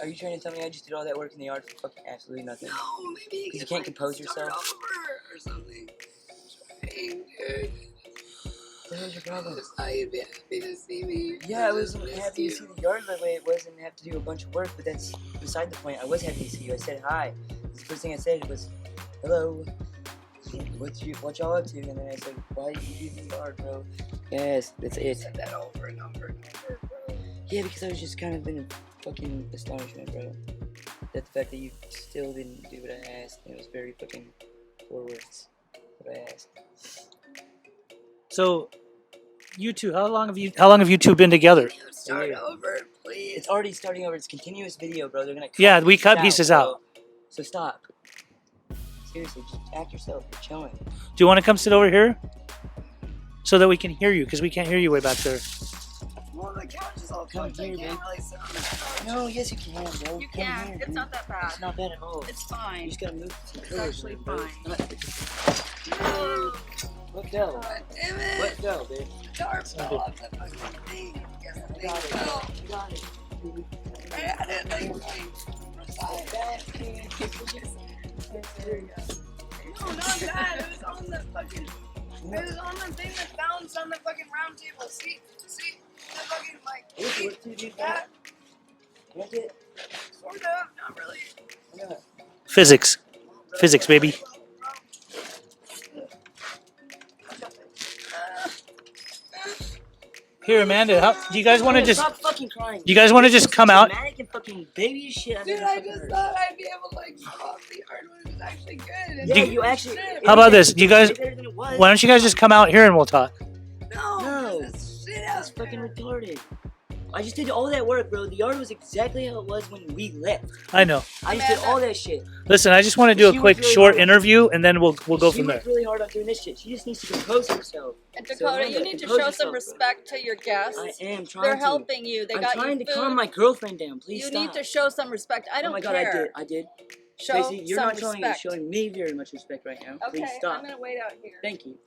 Are you trying to tell me I just did all that work in the yard for fucking absolutely nothing? No, maybe Because you can't compose yourself? or something. Trying, dude. What the hell's your problem? I thought you'd be happy to see me. Yeah, I was happy to see the yard the way it was and have to do a bunch of work, but that's beside the point. I was happy to see you. I said hi. The first thing I said was, hello. What y'all up to? And then I said, why did you do the yard, bro? Yes, that's it. Said that over and over and over, bro. Yeah, because I was just kind of in fucking astonishment, bro. That the fact that you still didn't do what I asked, and it was very fucking poor words what I asked. So, you two, how long have you two been together? Dude, start over, please. It's already starting over. It's continuous video, bro. They're gonna cut Yeah, we pieces cut pieces bro. out. So stop. Seriously, just act yourself. You're chilling. Do you want to come sit over here? So that we can hear you, because we can't hear you way back there. Well, the couch is all Come fucked. I here, can't man. really sit on the couch. No, yes you can, bro. You Come can. here, It's dude. not that bad. It's not bad at all. It's You fine. just gotta move some It's curves, actually bro. fine. No. Let go. God damn it. Let go, babe. Jar fell off the fucking thing. Yes, the You thing got it. fell. You got it. I had it like no, not that. It was on the fucking. It was on the thing that bounced on the fucking round table. See, the fucking like. See, that Want it? sort of, not really. Yeah. Physics, baby. Here, Amanda, do you guys want to just? Stop fucking crying. Do you guys want to just come out? Dramatic and fucking baby shit. I've Dude, never I fucking just heard. thought I'd be able to like fall off the yard when it was actually good. And Yeah, Do- you actually. Shit. How about this? You guys, Way better than it was. why don't you guys just come out here and we'll talk? No, No. that's shit That's out fucking there. retarded. I just did all that work, bro. The yard was exactly how it was when we left. I know. I just did all that shit. Listen, I just want to do She a quick was really short hard. interview, and then we'll go She from there. worked really hard on doing this shit. She just needs to compose herself. And So, Dakota, Amanda, you need to compose show some yourself, bro. respect to your guests. I am trying They're to. helping you. They I'm got trying you to food. calm my girlfriend down. Please You stop. need to show some respect. I don't Oh my god, care. I did. Show Tracy, you're some not showing, respect. showing me very much respect right now. Okay, Please stop. I'm gonna wait out here. Thank you.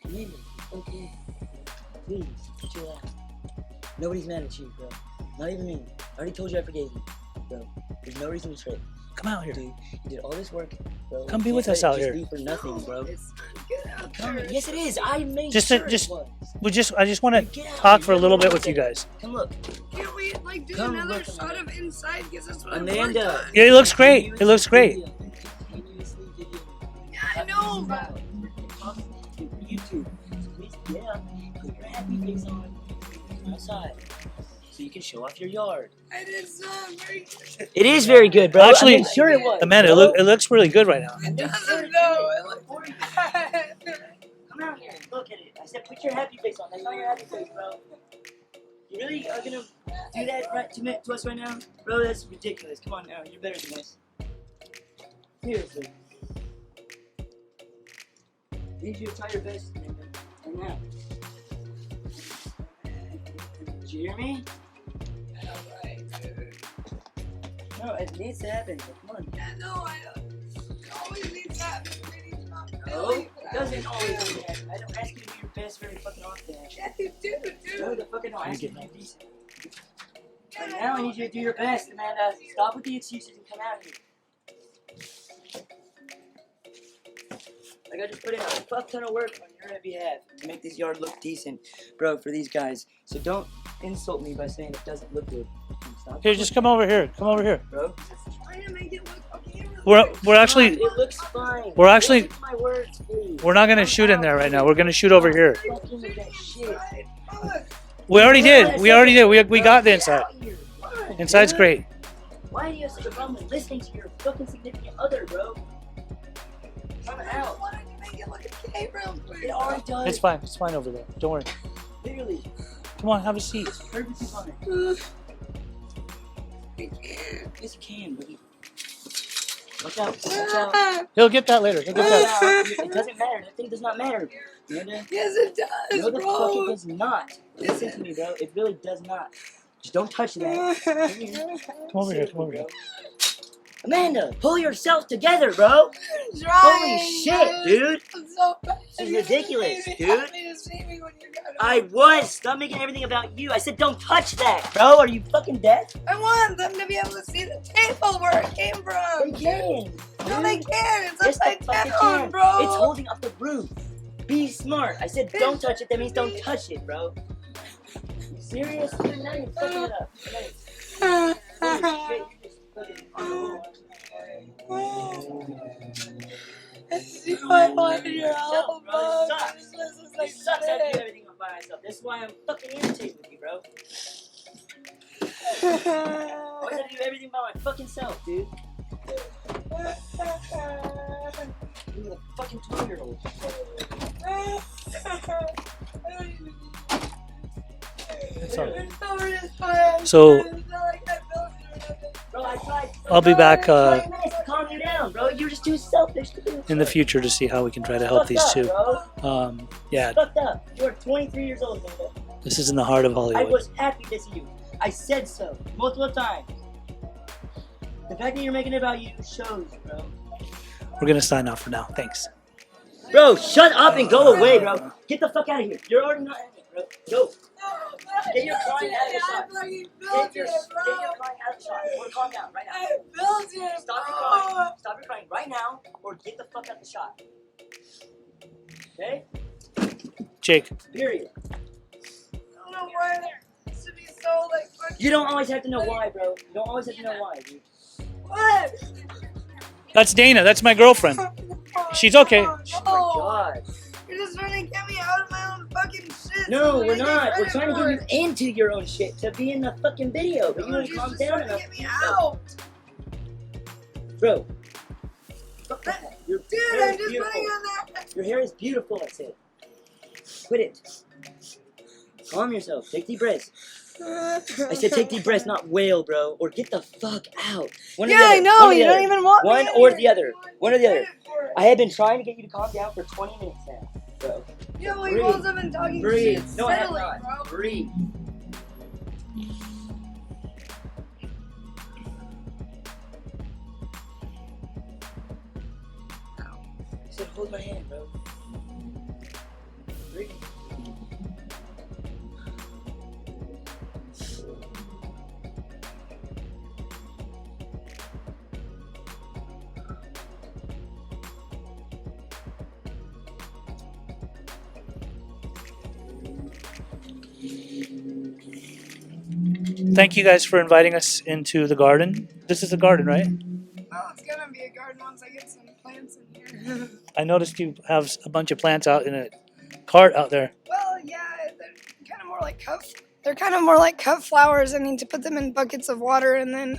Amanda, okay. Please, chill out. Nobody's mad at you, bro. Not even me. I already told you I forgave you, bro. There's no reason to trip. Come out here. Dude, you did all this work, bro. Come You be can't with let us it out just here. be for nothing, bro. It's good out Come, there. yes, it is. I made Just sure to- just- it was. I just want to Get out talk here. for a You little don't bit with you listen. guys. Come look. Can't we like do Come another look, shot Amanda. of inside? Because that's what I Amanda. want. Yeah, it looks great. It looks great. Continuously video. Yeah, I know, but YouTube. Please get up, put your happy face on, come outside, so you can show off your yard. I did so very good. It is very good, bro. Actually, I made sure it was. Amanda, bro. it looks really good right now. It doesn't know. It looks bad. Come out here, look at it. I said, put your happy face on. That's not your happy face, bro. You really are gonna do that right to us right now, bro? That's ridiculous. Come on now, you're better than this. Seriously. I need you to try your best, Amanda. And now. Did you hear me? No, it needs to happen. Come on. Yeah, no, I don't. It always needs that. No, it doesn't always need to happen. I don't ask you to do your best very fucking often, actually. Yeah, you do, No, dude. the fucking don't ask you to be decent. But now I need you to do your best, Amanda. Stop with the excuses and come out here. Like I just put in a fuck ton of work on your behalf to make this yard look decent, bro, for these guys. So don't insult me by saying it doesn't look good. Stop, Here, just come over here. Come over here. bro. Trying to make it look okay. We're actually It looks fine. We're actually- Listen to my words, please. we're not gonna shoot in there right now. We're gonna shoot over here. Fucking with that shit. We already did. We got the inside. Get out here. Come on, Inside's dude. great. Why do you have such a problem with listening to your fucking significant other, bro? Come I out. wanted to make it look okay real quick. It already does. It's fine. It's fine over there. Don't worry. Literally, Come on, have a seat. it's perfectly fine. I can't. Yes, you can, buddy. Watch out. Watch out. He'll get that later. He'll get that. It doesn't matter. That thing does not matter. Amanda? Yes, it No, does, the fuck it bro. does not. Listen to me, bro. It really does not. Just don't touch that. Come here. Come over here. Come over here. Amanda, pull yourself together, bro. I'm Holy trying, shit, dude. I'm so bad. This is ridiculous, You dude. want me to see me when you're gone. I was. Stop making everything about you. I said don't touch that, bro. Are you fucking deaf? I want them to be able to see the table where it came from. They can. No, they can't. It's Yes, they upside fucking down, can. bro. It's holding up the roof. Be smart. I said don't touch it. That means don't touch it, bro. You serious? Dude, now you're fucking it up. Nice. Holy shit, you just fucking- I wanted your Shut help, up, bro. It bro. sucks. This is It like sucks having to do shit. everything by myself. That's why I'm fucking irritated with you, bro. I always have to do everything by my fucking self, dude. You're a fucking 12-year-old. It's all right. So, Bro, I tried. I'll be back 20 minutes to calm you down, bro. You're just too selfish to do. in the future to see how we can try to help Fucked these up, two. Bro. Yeah, Fucked up. You're 23 years old, Amanda. this is in the heart of I Hollywood. was happy to see you. I said so multiple times. The fact that you're making it about you shows, bro. We're gonna sign off for now. Thanks. Bro, shut up and go away, bro. Get the fuck out of here. You're already not in it, bro. Go. Get your crying out of the shot. Get your crying out of the shot. Or calm down right now. I built it, Stop your bro. crying. Stop your crying right now, or get the fuck out of the shot. Okay? Jake, Period. I don't know why there to be so like fucking. You don't always have to know why, bro. You don't always have to know why, dude. What? that's Dana. That's my girlfriend. She's okay. Oh my god. You're just trying to get me out of my own fucking shit. No, so we're I get not. We're credit trying to for get it. you into your own shit to be in the fucking video, but you You're don't just calm trying down to enough. get me out. Bro. Fuck that. Your Dude, hair I'm is just beautiful. putting on that. Your hair is beautiful, I said. Quit it. Calm yourself. Take deep breaths. I said take deep breaths, not wail, bro. Or get the fuck out. One or the Yeah, I other. know. One or the You don't other. even want me One in or here. the other. One or the other. Credit for it. I have been trying to get you to calm down for 20 minutes now, bro. Yeah, well, Breathe. you've also been talking Breathe. shit No, I have steadily, not. bro. Breathe. I said hold my hand, bro. Breathe. Thank you guys for inviting us into the garden. This is the garden, right? Well, it's gonna be a garden once I get some plants in here. I noticed you have a bunch of plants out in a cart out there. Well, yeah, they're kind of more like cups. They're kind of more like cut flowers. I need to put them in buckets of water, and then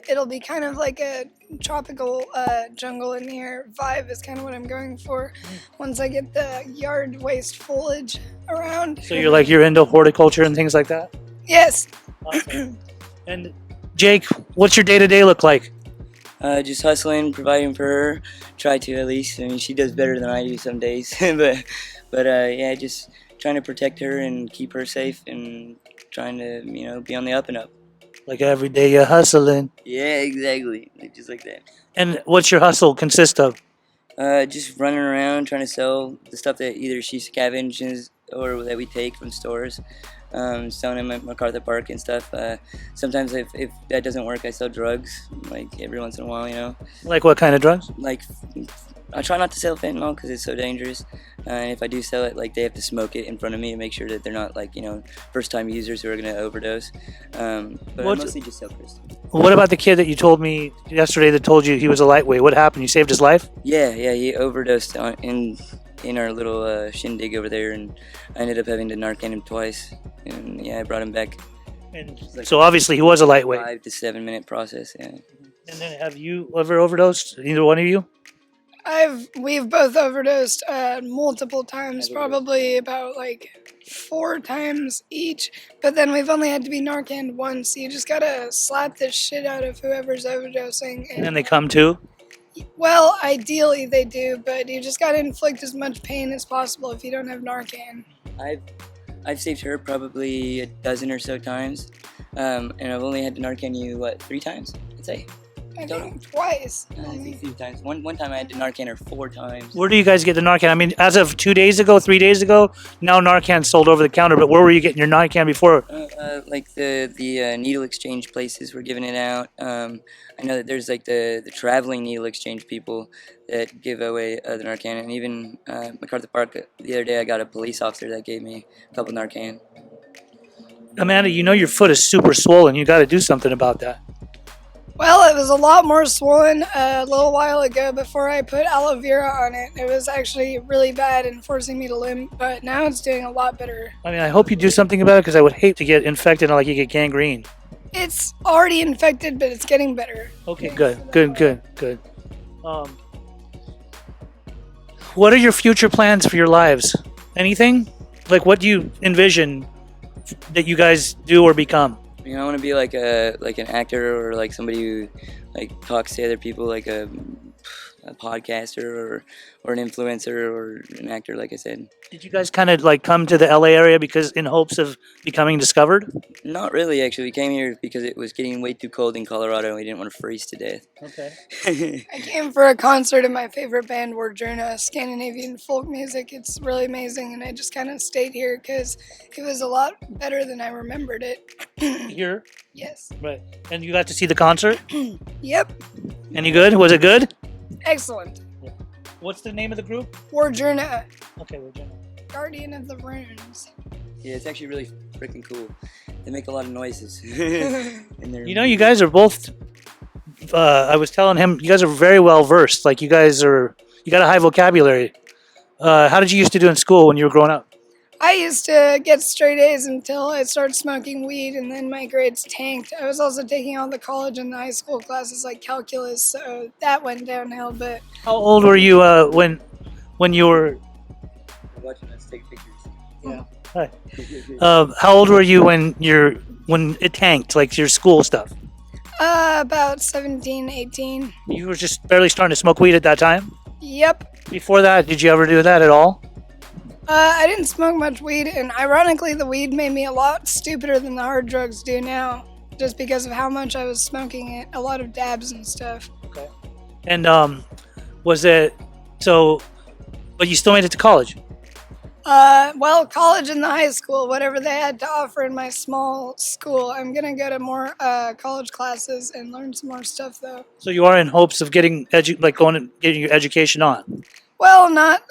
it'll be kind of like a tropical jungle in here. Vibe is kind of what I'm going for. Once I get the yard waste foliage around. So you're into horticulture and things like that? Yes. Awesome. And Jake, what's your day-to-day look like? Just hustling, providing for her. Try to at least. I mean, she does better than I do some days, but yeah, just trying to protect her and keep her safe and trying to be on the up and up. Like every day you're hustling. Yeah, exactly, just like that. And what's your hustle consist of? Just running around trying to sell the stuff that either she scavenges or that we take from stores. Selling them at MacArthur Park and stuff. Sometimes if that doesn't work, I sell drugs, like every once in a while, Like what kind of drugs? Like I try not to sell fentanyl because it's so dangerous. And if I do sell it, like they have to smoke it in front of me to make sure that they're not like first-time users who are gonna overdose. But I What- mostly just sell crystal. What about the kid that you told me yesterday that told you he was a lightweight? What happened? You saved his life? Yeah, he overdosed in our little shindig over there, and I ended up having to Narcan him twice. And yeah, I brought him back And like so obviously he was a lightweight. 5 to 7 minute process. Yeah. And then have you ever overdosed? Either one of you? We've both overdosed multiple times, I've overdosed. probably about like 4 times each. But then we've only had to be Narcan once. So you just gotta slap the shit out of whoever's overdosing. And then they come to? Well, ideally they do, but you just gotta inflict as much pain as possible if you don't have Narcan. I've saved her probably a dozen or so times, and I've only had to Narcan you 3 times, I'd say. I Total? think twice. I think 3 times. One time I had to Narcan her 4 times. Where do you guys get the Narcan? I mean, as of 2 days ago, 3 days ago, now Narcan's sold over the counter. But where were you getting your Narcan before? Like the needle exchange places were giving it out. I know that there's like the traveling needle exchange people that give away the Narcan, and even MacArthur Park the other day I got a police officer that gave me a couple Narcan. Amanda, you know your foot is super swollen. You got to do something about that. Well, it was a lot more swollen a little while ago before I put aloe vera on it. It was actually really bad and forcing me to limp, but now it's doing a lot better. I mean, I hope you do something about it because I would hate to get infected and like you get gangrene. It's already infected, but it's getting better. Okay, good. What are your future plans for your lives? Anything? Like, what do you envision that you guys do or become? You know, I want to be like an actor or like somebody who like talks to other people, like a podcaster or an influencer or an actor, like I said. Did you guys kind of like come to the LA area because in hopes of becoming discovered? Not really, actually. We came here because it was getting way too cold in Colorado and we didn't want to freeze to death. Okay. I came for a concert of my favorite band, Wardruna, Scandinavian folk music. It's really amazing, and I just kind of stayed here because it was a lot better than I remembered it. Here? Yes. Right. And you got to see the concert? Yep. Any good? Was it good? Excellent. What's the name of the group? Wardruna, Okay, we're done. Guardian of the Runes. Yeah, it's actually really freaking cool. They make a lot of noises. And they're, You know, you guys are both. I was telling him, you guys are very well versed. Like, you got a high vocabulary. How did you used to do in school when you were growing up? I used to get straight A's until I started smoking weed, and then my grades tanked. I was also taking all the college and the high school classes like calculus, so that went downhill. But How old were you when you were? watching us take pictures. Yeah. Hi. How old were you when it tanked, like your school stuff? about 17, 18. You were just barely starting to smoke weed at that time. Yep. Before that, did you ever do that at all? I didn't smoke much weed, and ironically, the weed made me a lot stupider than the hard drugs do now, just because of how much I was smoking it. A lot of dabs and stuff. Okay. And was it so? But you still made it to college. Well, college and the high school, whatever they had to offer in my small school. I'm gonna go to more college classes and learn some more stuff, though. So you are in hopes of getting going and getting your education on. Well, not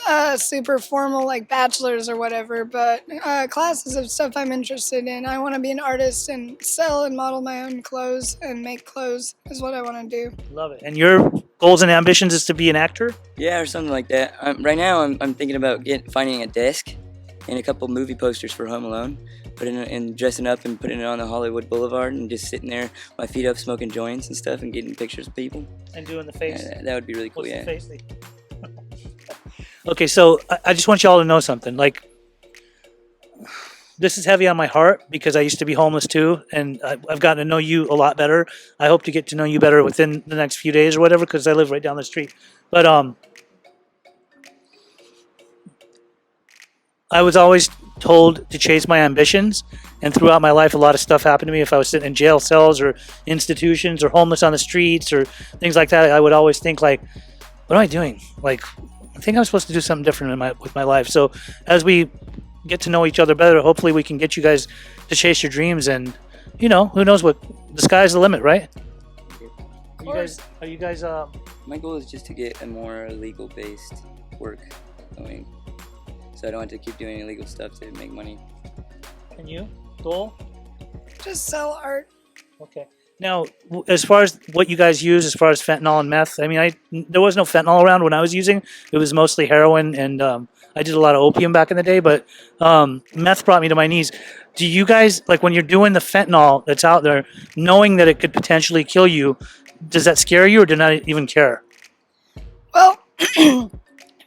super formal like bachelor's or whatever, but classes of stuff I'm interested in. I want to be an artist and sell and model my own clothes and make clothes is what I want to do. Love it. And your goals and ambitions is to be an actor? Yeah, or something like that. Right now, I'm thinking about finding a desk and a couple movie posters for Home Alone, and dressing up and putting it on the Hollywood Boulevard and just sitting there, my feet up, smoking joints and stuff, and getting pictures of people. And doing the face. That would be really cool. What's Yeah. the face thing? Okay, so I just want y'all to know something. Like, this is heavy on my heart because I used to be homeless too, and I've gotten to know you a lot better. I hope to get to know you better within the next few days or whatever, because I live right down the street. But I was always told to chase my ambitions, and throughout my life, a lot of stuff happened to me. If I was sitting in jail cells or institutions or homeless on the streets or things like that, I would always think like, what am I doing? Like, I think I'm supposed to do something different with my life. So as we get to know each other better, hopefully we can get you guys to chase your dreams, and who knows what, the sky's the limit, right? Are you guys My goal is just to get a more legal-based work going, so I don't have to keep doing illegal stuff to make money. and you goal? Just sell art. Okay. Now, as far as what you guys use, as far as fentanyl and meth, I mean, there was no fentanyl around when I was using. It was mostly heroin, and I did a lot of opium back in the day. But meth brought me to my knees. Do you guys, like, when you're doing the fentanyl that's out there, knowing that it could potentially kill you, does that scare you, or do not even care? Well,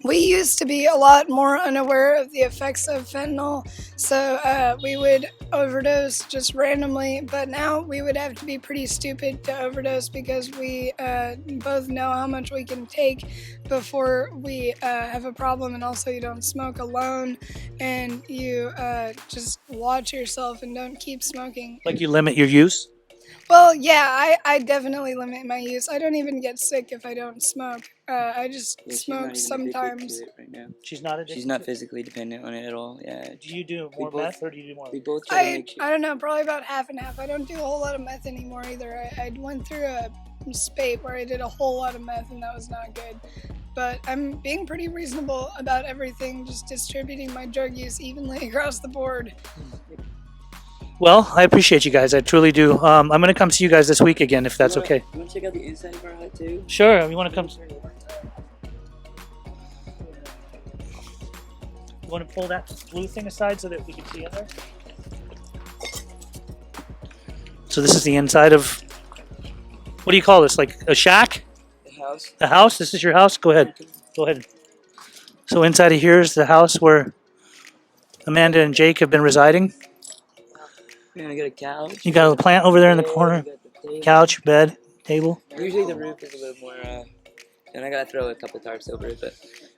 we used to be a lot more unaware of the effects of fentanyl, so we would overdose just randomly, but now we would have to be pretty stupid to overdose because we both know how much we can take before we have a problem, and also you don't smoke alone, and you just watch yourself and don't keep smoking. Like, you limit your use? Well, yeah, I definitely limit my use. I don't even get sick if I don't smoke. I just Yeah, she's not smoke even addicted sometimes. to it right now. She's not addicted. She's not physically dependent on it at all. Yeah. Do you do We more both- meth, or do you do more? We both try to I make sure. I don't know, probably about half and half. I don't do a whole lot of meth anymore either. I went through a spate where I did a whole lot of meth and that was not good. But I'm being pretty reasonable about everything, just distributing my drug use evenly across the board. Well, I appreciate you guys. I truly do. I'm going to come see you guys this week again, if that's okay. You want to check out the inside of our hut too? Sure. You want to come? You want to pull that blue thing aside so that we can see in there? So this is the inside of. What do you call this? Like a shack? The house. A house? This is your house? Go ahead. Go ahead. So inside of here is the house where Amanda and Jake have been residing. Yeah, I got a couch. You got a plant over there in the corner. We got the table. Couch, bed, table. Usually the roof is a little more, and I gotta throw a couple tarps over it, but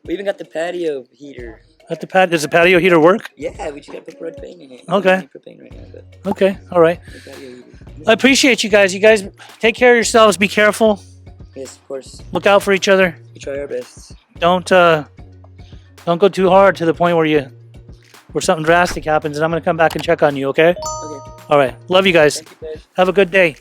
we even got the patio heater. At the does the patio heater work? Yeah, we just gotta put propane in it. Okay. We don't need propane right now, but Okay, all right. the patio heater. I appreciate you guys. You guys take care of yourselves. Be careful. Yes, of course. Look out for each other. We try our best. Don't go too hard to the point where something drastic happens. And I'm gonna come back and check on you. Okay? Okay. All right. Love you guys. Thank you, guys. Have a good day.